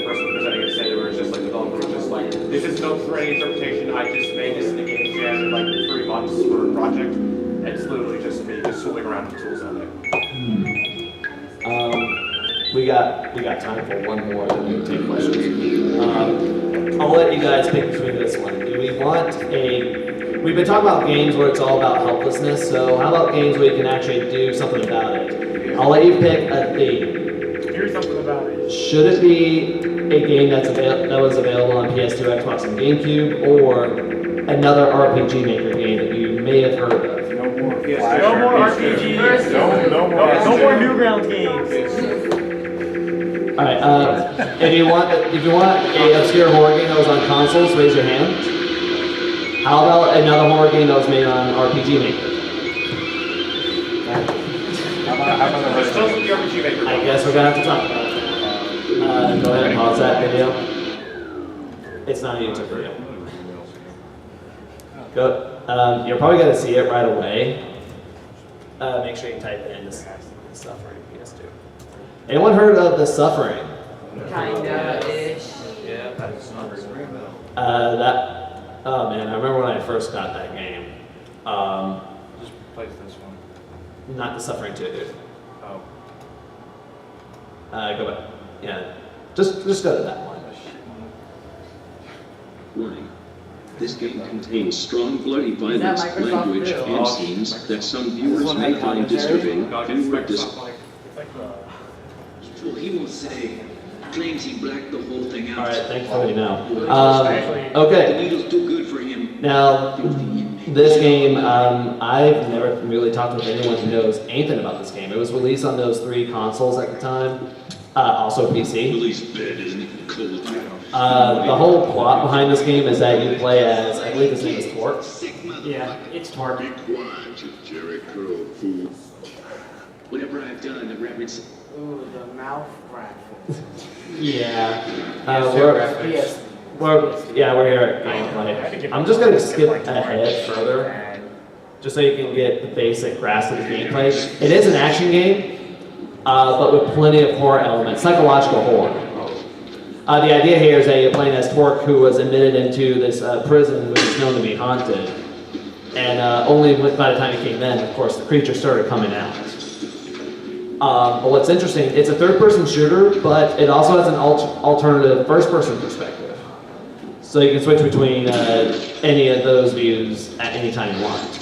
person presenting it said where it's just like the developer was just like, this is no for any interpretation. I just made this in the game jam in like 3 months for a project. And it's literally just me just fooling around with tools on it. We got time for one more, then we'll take questions. I'll let you guys pick between this one. Do we want we've been talking about games where it's all about helplessness, so how about games where you can actually do something about it? I'll let you pick a theme. Do something about it. Should it be a game that was available on PS2, Xbox, and GameCube, or another RPG Maker game that you may have heard of? No more RPGs. No more Newgrounds games. All right. If you want a obscure horror game that was on consoles, raise your hand. How about another horror game that was made on RPG Maker? I guess we're gonna have to talk about it. Go ahead and pause that video. It's not a YouTube video. Go. You're probably gonna see it right away. Make sure you type it in The Suffering PS2. Anyone heard of The Suffering? Kinda-ish. Yeah, that's not very Oh man, I remember when I first got that game. Just plays this one. Not The Suffering 2, dude. Oh. Go back. Yeah. Just go to that one. Warning. This game contains strong bloody violence, Microsoft language, Bill? and scenes that some viewers may find disturbing or disappointing. Well, he won't say. Claims he blacked the whole thing out. All right, thanks for letting me know. The Okay. needle's too good for him. Now, this game, I've never really talked with anyone who knows anything about this game. It was released on those 3 consoles at the time, also PC. Police bed isn't even cold. The whole plot behind this game is that you play as, I believe his name is Torque. Yeah, it's Torque. Be quiet, you Jerry Crow fool. Whatever I've done, the reverence. Ooh, the mouth graphics. Yeah. Yes. We're here at gameplay. I'm just going to skip ahead further, just so you can get the basic grasp of the gameplay. It is an action game, but with plenty of horror elements, psychological horror. The idea here is that you're playing as Torque, who was admitted into this prison which is known to be haunted. And only by the time he came in, of course, the creature started coming out. But what's interesting, it's a third-person shooter, but it also has an alternative first-person perspective. So you can switch between any of those views at any time you want.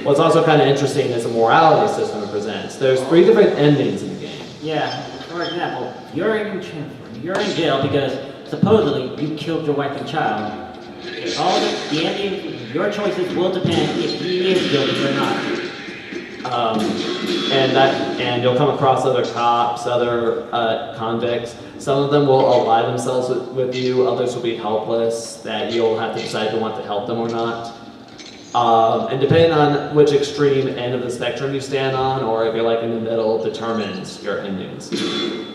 What's also kind of interesting is the morality system it presents. There's 3 different endings in the game. Yeah, for example, you're in jail because supposedly you killed your wife and child. All the ending, your choices will depend if he is guilty or not. And you'll come across other cops, other convicts. Some of them will ally themselves with you, others will be helpless, that you'll have to decide if you want to help them or not. And depending on which extreme end of the spectrum you stand on, or if you're like in the middle, determines your endings.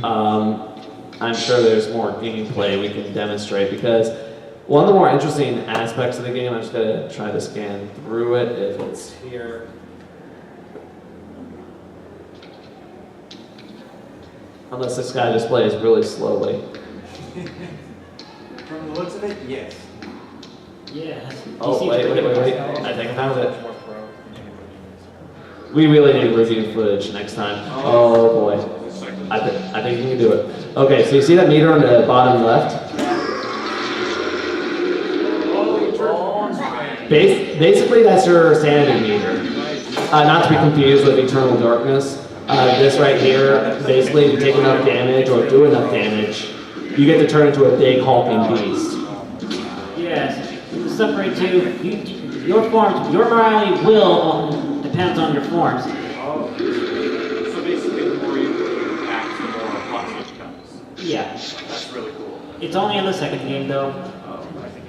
I'm sure there's more gameplay we can demonstrate, because one of the more interesting aspects of the game, I'm just gonna try to scan through it if it's here. Unless this guy just plays really slowly. From the looks of it, yes. Yeah. Oh, wait. I think I found it. We really need review footage next time. Oh boy. I think you can do it. Okay, so you see that meter on the bottom left? Basically, that's your sanity meter. Not to be confused with Eternal Darkness. This right here, basically, if you take enough damage or do enough damage, you get to turn into a big hulking beast. Yes, the Suffering 2, your morality will depends on your forms. Oh, so basically the more you act, the more hot it becomes. Yeah. That's really cool. It's only in the second game though.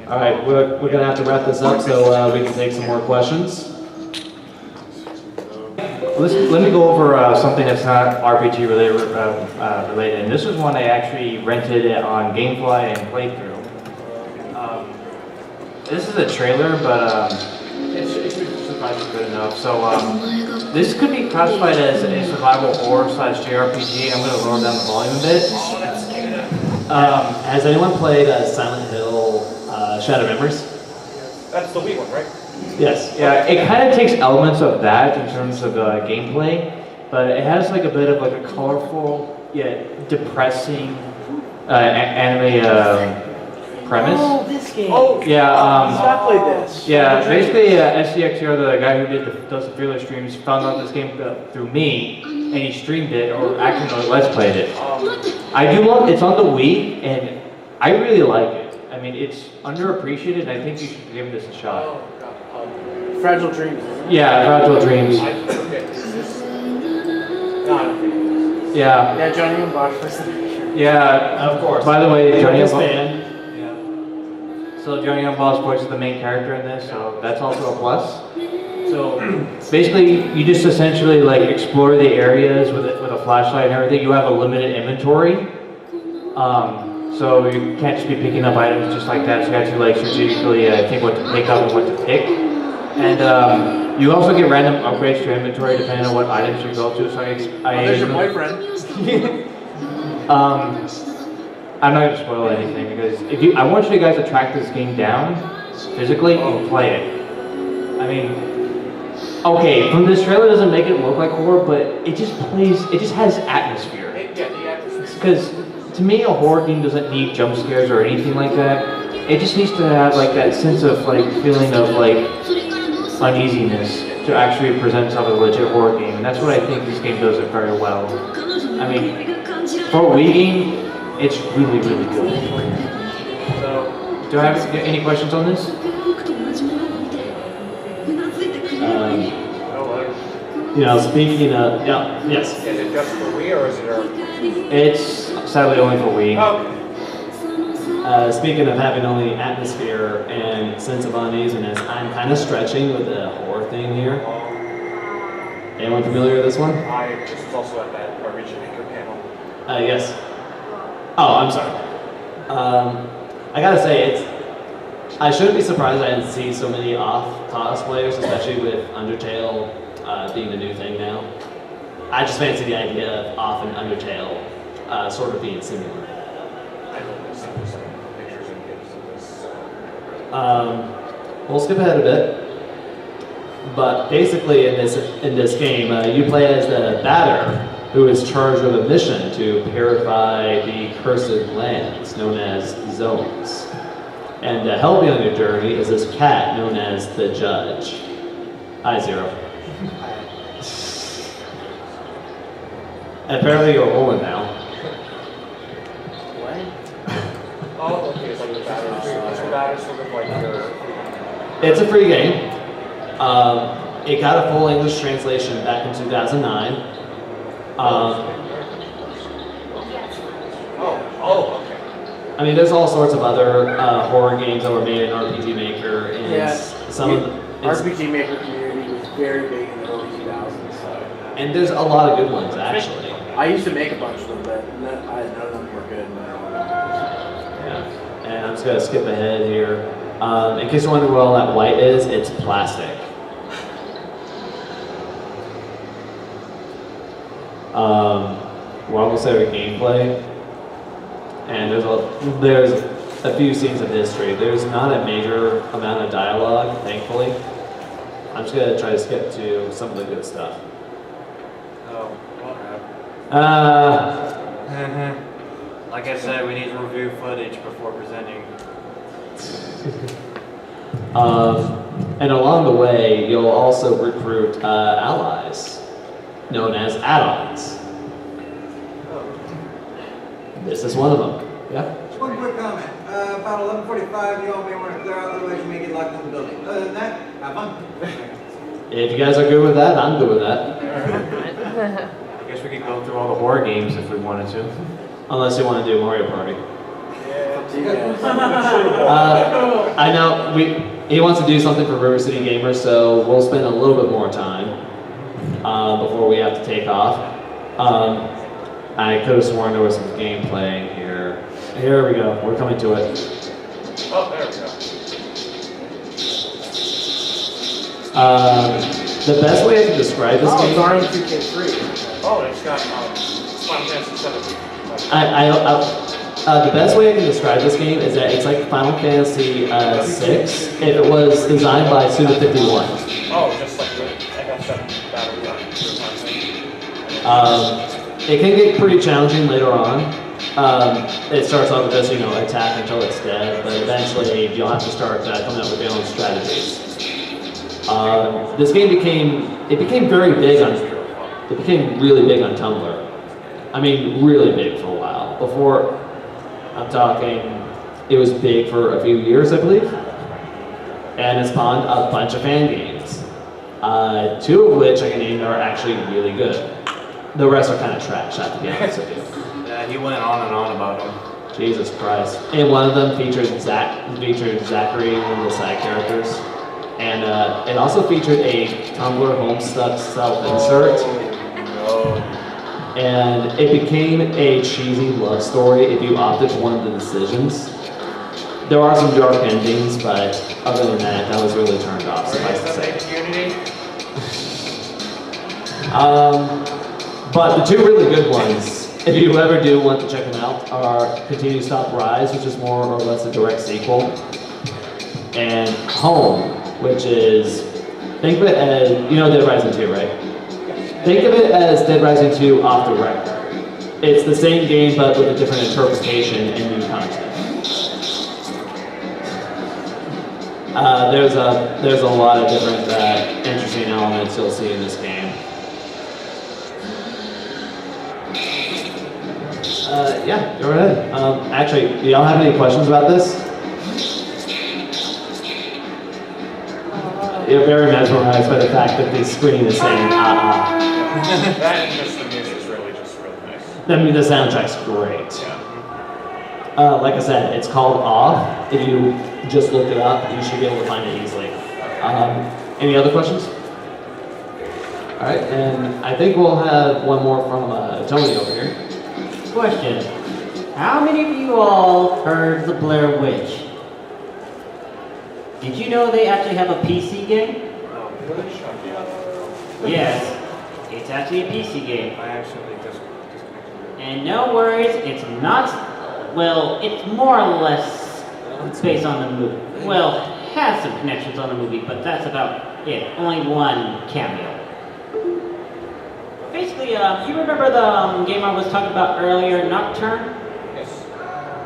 All right, we're gonna have to wrap this up so we can take some more questions. Let me go over something that's not RPG related. And this is one I actually rented it on GameFly and played through. This is a trailer, but it should suffice good enough. So this could be classified as a survival horror / JRPG. I'm going to lower down the volume a bit. Has anyone played Silent Hill Shadow Memories? That's the Wii one, right? Yes. Yeah, it kind of takes elements of that in terms of gameplay, but it has like a bit of like a colorful yet depressing anime premise. Oh, this game. Oh, Yeah. I played this. Yeah, basically, SCXR, the guy who does the Fearless streams, found out this game through me, and he streamed it, or actually, no, let's played it. I do love it's on the Wii, and I really like it. I mean, it's underappreciated, and I think you should give this a shot. Oh, God. Fragile Dreams. Isn't it? Yeah, Fragile Dreams. I forget. Is this? No, I don't think it is. Yeah. Yeah, Johnny and Bosch was the picture. Yeah, Of course. By the way, Johnny Biggest Young fan. So Johnny Young voices the main character in this, so that's also a plus. So basically, you just essentially like explore the areas with a flashlight and everything. You have a limited inventory, so you can't just be picking up items just like that. So you have to like strategically think what to pick up and what to pick. And you also get random upgrades to your inventory depending on what items you go to. So There's your boyfriend. I'm not going to spoil anything because I want you guys to track this game down physically and play it. I mean, okay, from this trailer it doesn't make it look like horror, but it just has atmosphere. Yeah, the atmosphere. Because to me, a horror game doesn't need jump scares or anything like that. It just needs to have like that sense of like feeling of like uneasiness to actually present itself as a legit horror game, and that's what I think this game does it very well. I mean, for a Wii game, it's really, really good. So, do I have any questions on this? Speaking of, yes. Is it just for Wii or is it It's sadly only for Wii. Speaking of having only atmosphere and sense of uneasiness, I'm kind of stretching with the horror thing here. Anyone familiar with this one? I just was also at that RiverCityGamers panel. Yes. Oh, I'm sorry. I gotta say, I shouldn't be surprised I didn't see so many off cosplayers, especially with Undertale being the new thing now. I just fancy the idea of off and Undertale sort of being similar. I don't see some pictures and gifs of this. We'll skip ahead a bit. But basically, in this game, you play as the Batter, who is charged with a mission to purify the cursed lands, known as zones. And helping on your journey is this cat known as the Judge. Hi, Zero. And apparently you're a woman now. Oh, okay, it's like the batter's sort of like your... It's a free game. It got a full English translation back in 2009. Okay. I mean, there's all sorts of other horror games that were made in RPG Maker, and RPG Maker community was very big in the early 2000s. So. And there's a lot of good ones, actually. I used to make a bunch of them, but none of them were good. Yeah. And I'm just gonna skip ahead here. In case you're wondering what all that white is, it's plastic. We're almost at gameplay, and there's a few scenes of history. There's not a major amount of dialogue, thankfully. I'm just gonna try to skip to some of the good stuff. Oh, Like I said, we need to review footage before presenting. And along the way, you'll also recruit allies, known as add-ons. This is one of them. Yeah? Just one quick comment. About 11:45, you all may want to clear out, otherwise you may get locked in the building. Other than that, have fun. If you guys are good with that, I'm good with that. I guess we could go through all the horror games if we wanted to. Unless you want to do Mario Party. I know he wants to do something for River City Gamers, so we'll spend a little bit more time before we have to take off. I could have sworn there was some gameplay here. Here we go. We're coming to it. Oh, there we go. The best way I can describe this game. It's already 2K3. Oh, it's got Final Fantasy 7. The best way I can describe this game is that it's like Final Fantasy 6 if it was designed by Suda51. Oh, just like the FF7 battle. It can get pretty challenging later on. It starts off with just, attack until it's dead, but eventually you'll have to start coming up with your own strategies. This game became very big it became really big on Tumblr. I mean, really big for a while. Before, I'm talking, it was big for a few years, I believe. And it spawned a bunch of fan games. 2 of which I can name are actually really good. The rest are kind of trash, I have to be honest with you. Yeah, he went on and on about them. Jesus Christ. And one of them featured Zachary, one of the side characters. And it also featured a Tumblr Homestuck self-insert. And it became a cheesy love story if you opted for one of the decisions. There are some dark endings, but other than that, I was really turned off, suffice to say. But the 2 really good ones, if you ever do want to check them out, are Continue Stop Rise, which is more or less a direct sequel, and Home, which is, think of it as, Dead Rising 2, right? Think of it as Dead Rising 2 off the record. It's the same game, but with a different interpretation and new content. There's a lot of different interesting elements you'll see in this game. Yeah, go ahead. Actually, do y'all have any questions about this? You're very mesmerized by the fact that the screen is saying ah. That and just the music's really nice. I mean, the soundtrack's great. Like I said, it's called Off. If you just look it up, you should be able to find it easily. Any other questions? All right, and I think we'll have one more from Tony over here. Question. How many of you all heard the Blair Witch? Did you know they actually have a PC game? Yes, it's actually a PC game. I actually just And no worries, it's not, well, it's more or less based on the movie. Well, it has some connections on the movie, but that's about it. Only one cameo. Basically, you remember the game I was talking about earlier, Nocturne? Yes.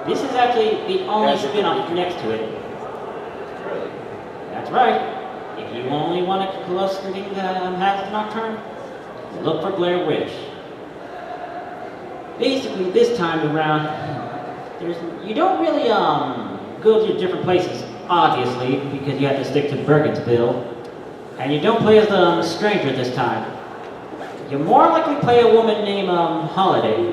This is actually the only spin-off next to it. Really? That's right. If you only want a close thing that has Nocturne, look for Blair Witch. Basically, this time around, you don't really go to different places, obviously, because you have to stick to Bergensville, and you don't play as the stranger this time. You more likely play a woman named Holiday.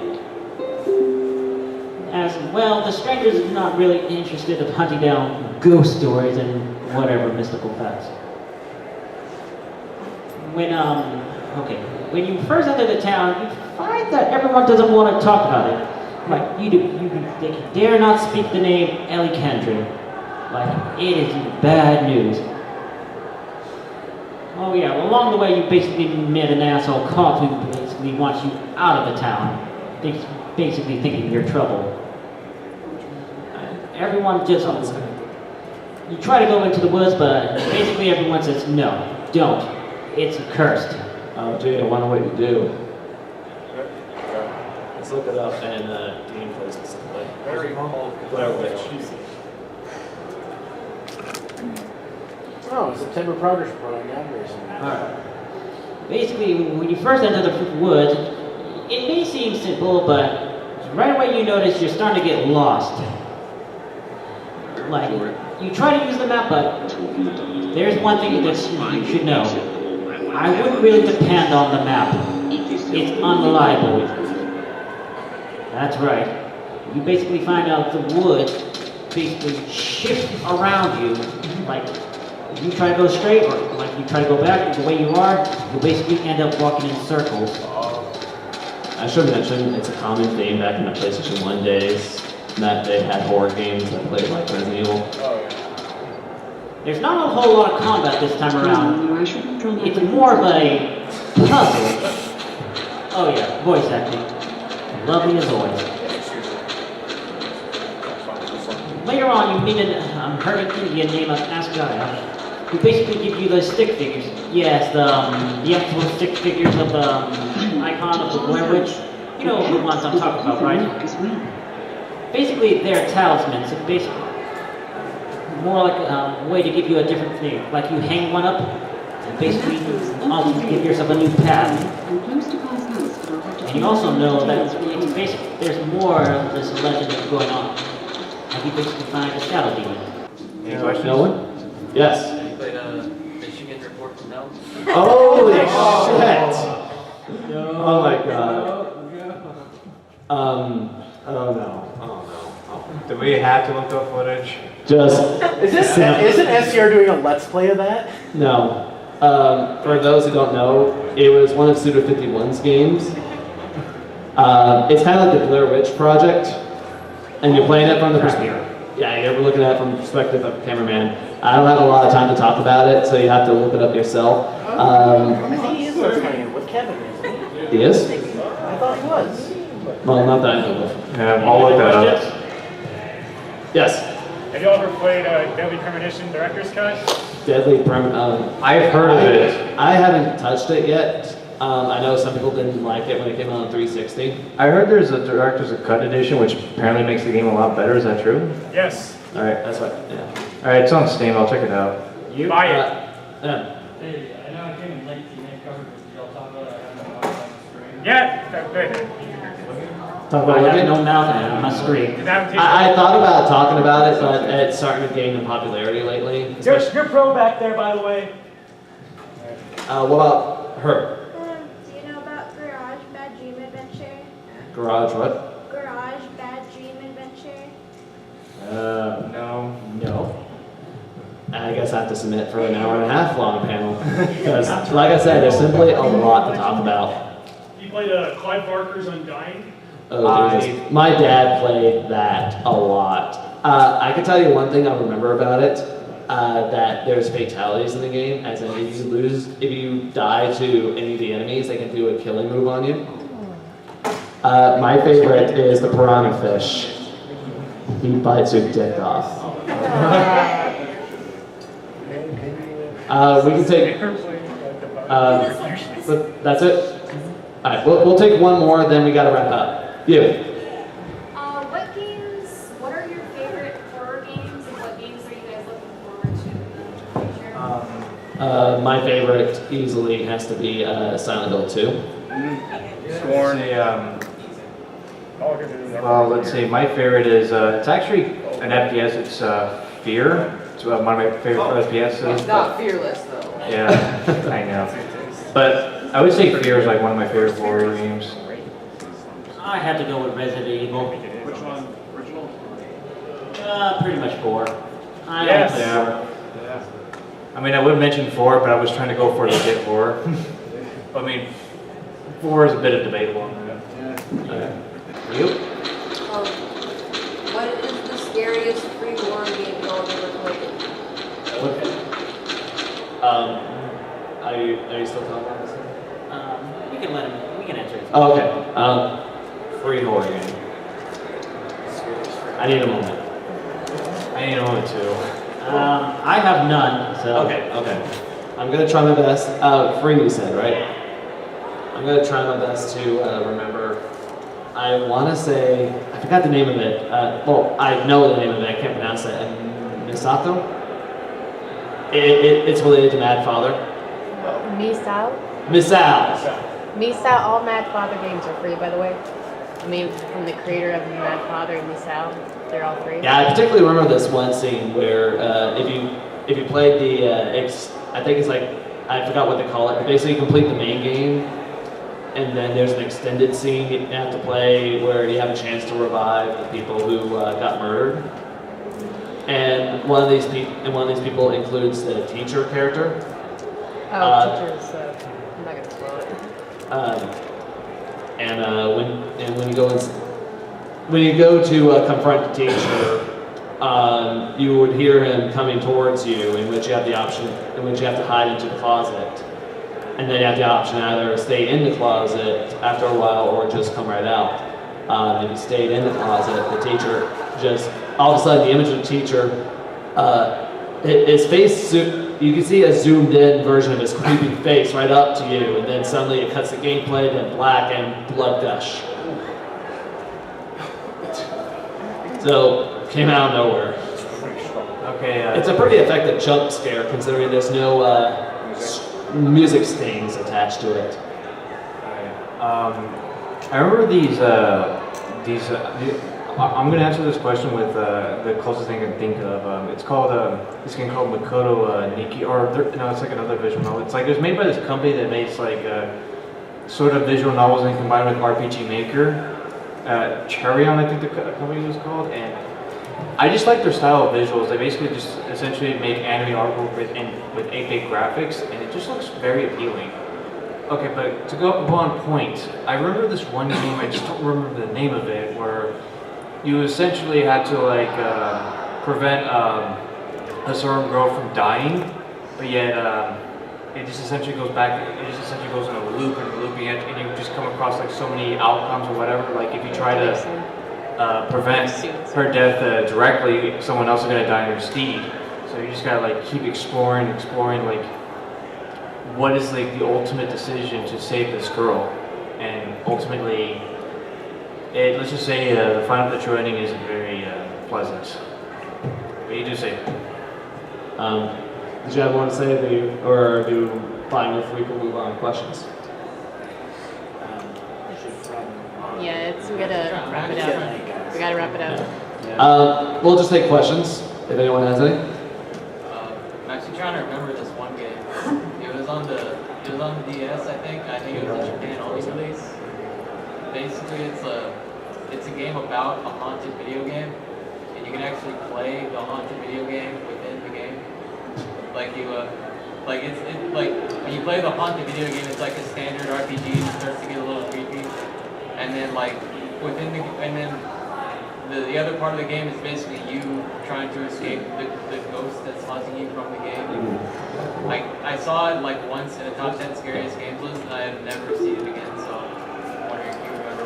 As well, the strangers are not really interested in hunting down ghost stories and whatever mystical facts. When you first enter the town, you find that everyone doesn't want to talk about it. Like, they dare not speak the name Ellie Kendrick. Like, it is bad news. Oh yeah, well, along the way you basically met an asshole cop who basically wants you out of the town. Basically thinking you're trouble. Everyone just, you try to go into the woods, but basically everyone says, no, don't. It's cursed. Oh, gee, I wonder what you do. Let's look it up and gameplay specifically. Very humble. Blair Witch. Oh, September Progress Report on Young Racing. Alright. Basically, when you first enter the woods, it may seem simple, but right away you notice you're starting to get lost. Like, you try to use the map, but there's one thing that you should know. I wouldn't really depend on the map. It's unreliable. That's right. you basically find out the wood basically shift around you. Like, if you try to go straight or like you try to go back the way you are, you'll basically end up walking in circles. I should mention it's a common theme back in the PlayStation 1 days that they had horror games that played like Resident Evil. There's not a whole lot of combat this time around. It's more of a puzzle. Oh yeah, voice acting. Lovely as always. Later on, you meet a hermit Indian named Asgaya, who basically give you the stick figures. Yes, the actual stick figures of the icon of the Blair Witch. You know the ones I'm talking about, right? Basically, they're talismans. It's basically more like a way to give you a different thing. Like you hang one up, and basically give yourself a new path. And you also know that it's basically, there's more of this legend that's going on. Like you basically find a shadow demon. Any questions? No one? Yes. You played Michigan Report to Mel? Holy shit! Oh my god. Oh no. Oh no. Do we have to look up footage? Just Isn't SCR doing a Let's Play of that? no. For those who don't know, it was one of Suda 51's games. It's kind of like the Blair Witch Project, and you're playing it from the perspective. Yeah, you're looking at it from the perspective of a cameraman. I don't have a lot of time to talk about it, so you have to look it up yourself. I think he is Let's Playing with Kevin, isn't he? He is? I thought he was. Well, not that I know of. Yeah, I'll look that up. Yes. Have you all ever played Deadly Premonition Director's Cut? Deadly Premonition. I've heard of it. I haven't touched it yet. I know some people didn't like it when it came out on 360. I heard there's a director's cut edition, which apparently makes the game a lot better. Is that true? Yes. All right, that's what. Yeah. All right, it's on Steam. I'll check it out. You buy it. Yeah. Hey, I know I came in late to make cover, but did y'all talk about it? I don't know on the screen. Yeah. Good. Talk about I what have game? no mouth on my screen. I thought about talking about it, but it's starting to gain in popularity lately. You're pro back there, by the way. What about her? Do you know about Garage Bad Dream Adventure? Garage what? Garage Bad Dream Adventure? No. I guess I have to submit for an hour and a half long panel. Because, like I said, there's simply a lot to talk about. You played Clive Barker's Undying? Oh, Jesus. My dad played that a lot. I can tell you one thing I remember about it, that there's fatalities in the game, as in if you die to any of the enemies, they can do a killing move on you. My favorite is the piranha fish. He bites your dick off. We can take, but that's it. All right, we'll take one more, then we gotta wrap up. You. What are your favorite horror games, and what games are you guys looking forward to in the future? My favorite easily has to be Silent Hill 2. Sworn. Well, let's see. My favorite is it's actually an FPS. It's Fear. It's one of my favorite FPSs. It's not Fearless though. Yeah, I know. But I would say Fear is like one of my favorite horror games. I had to go with Resident Evil. Which one? Original? Pretty much 4. I Yes. only Yeah. played 4. I mean, I would mention 4, but I was trying to go for legit horror. I mean, 4 is a bit of debatable on that. You? What is the scariest free horror game y'all have ever played? Are you still talking about this? We can let him. We can answer it. Oh, okay. Free horror game. I need a moment. I need a moment too. I have none. So. Okay. I'm gonna try my best. Free, you said, right? I'm gonna try my best to remember. I want to say I forgot the name of it. Well, I know the name of it. I can't pronounce it. Misato. It's related to Mad Father. Misao? Misao. All Mad Father games are free, by the way. I mean, from the creator of Mad Father and Misao, they're all free. Yeah, I particularly remember this one scene where if you played the I think it's like I forgot what they call it. But basically, you complete the main game. and then there's an extended scene you have to play where you have a chance to revive the people who got murdered. And one of these people includes the teacher character. Teachers. I'm not gonna spoil it. When you go to confront the teacher, you would hear him coming towards you, in which you have to hide into the closet, and then you have the option either stay in the closet after a while or just come right out. If you stayed in the closet, the teacher just all of a sudden the image of the teacher, his face. You can see a zoomed in version of his creepy face right up to you, and then suddenly it cuts the gameplay, then black and blood gush. So, came out of nowhere. Okay. It's a pretty effective jump scare considering there's no music stings attached to it. I remember these. I'm gonna answer this question with the closest thing I can think of. It's called this game called Makoto Nikki, no, it's like another visual novel. It's like it was made by this company that makes like sort of visual novels and combined with RPG Maker. Charion, I think the company was called, and I just like their style of visuals. They basically just essentially make anime artwork with 8-bit graphics, and it just looks very appealing. Okay, but to go on point, I remember this one game, I just don't remember the name of it, where you essentially had to like prevent a certain girl from dying, but yet it just essentially goes back. It just essentially goes in a loop and looping it, and you just come across like so many outcomes or whatever. Like if you try to prevent her death directly, someone else is gonna die in her stead. So you just gotta like keep exploring like what is like the ultimate decision to save this girl, and ultimately. Let's just say the final true ending isn't very pleasant. What do you do say? Did you have more to say, or do you find if we can move on to questions? Yeah, we gotta wrap it up. We gotta wrap it up. We'll just take questions if anyone has any. I'm actually trying to remember this one game. It was on the DS, I think. I think it was a Japan only release. Basically, it's a game about a haunted video game, and you can actually play the haunted video game within the game. Like when you play the haunted video game, it's like a standard RPG. It starts to get a little creepy, and then the other part of the game is basically you trying to escape the ghost that's haunting you from the game. I saw it like once in a top 10 scariest games list, and I have never seen it again. So I'm wondering if you remember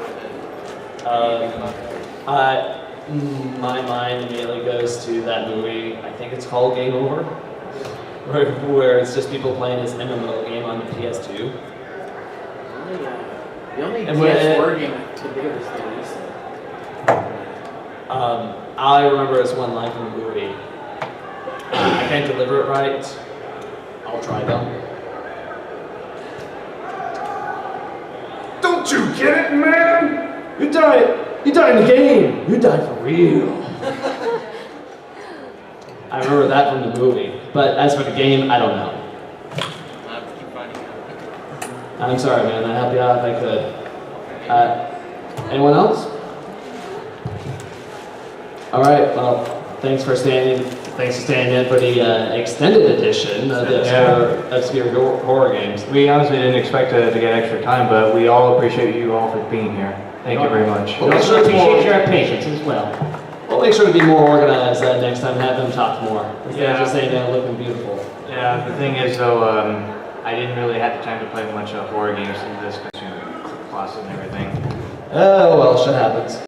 what my mind immediately goes to that movie. I think it's called Game Over, where it's just people playing this MMO game on the PS2. The only PS4 game I could think of is the Lisa. All I remember is one line from the movie. I can't deliver it right. I'll try though. Don't you get it, man? You die in the game. You die for real. I remember that from the movie, but as for the game, I don't know. I'm sorry, man. I'd help you out if I could. Anyone else? All right. Well, thanks for staying in for the extended edition of the obscure horror games. We honestly didn't expect to get extra time, but we all appreciate you all for being here. Thank you very much. We also appreciate your patience as well. We'll make sure to be more organized next time. Have them talk more instead of just saying they're looking beautiful. Yeah. The thing is, though, I didn't really have the time to play much horror games in this class and everything. Oh well, shit happens.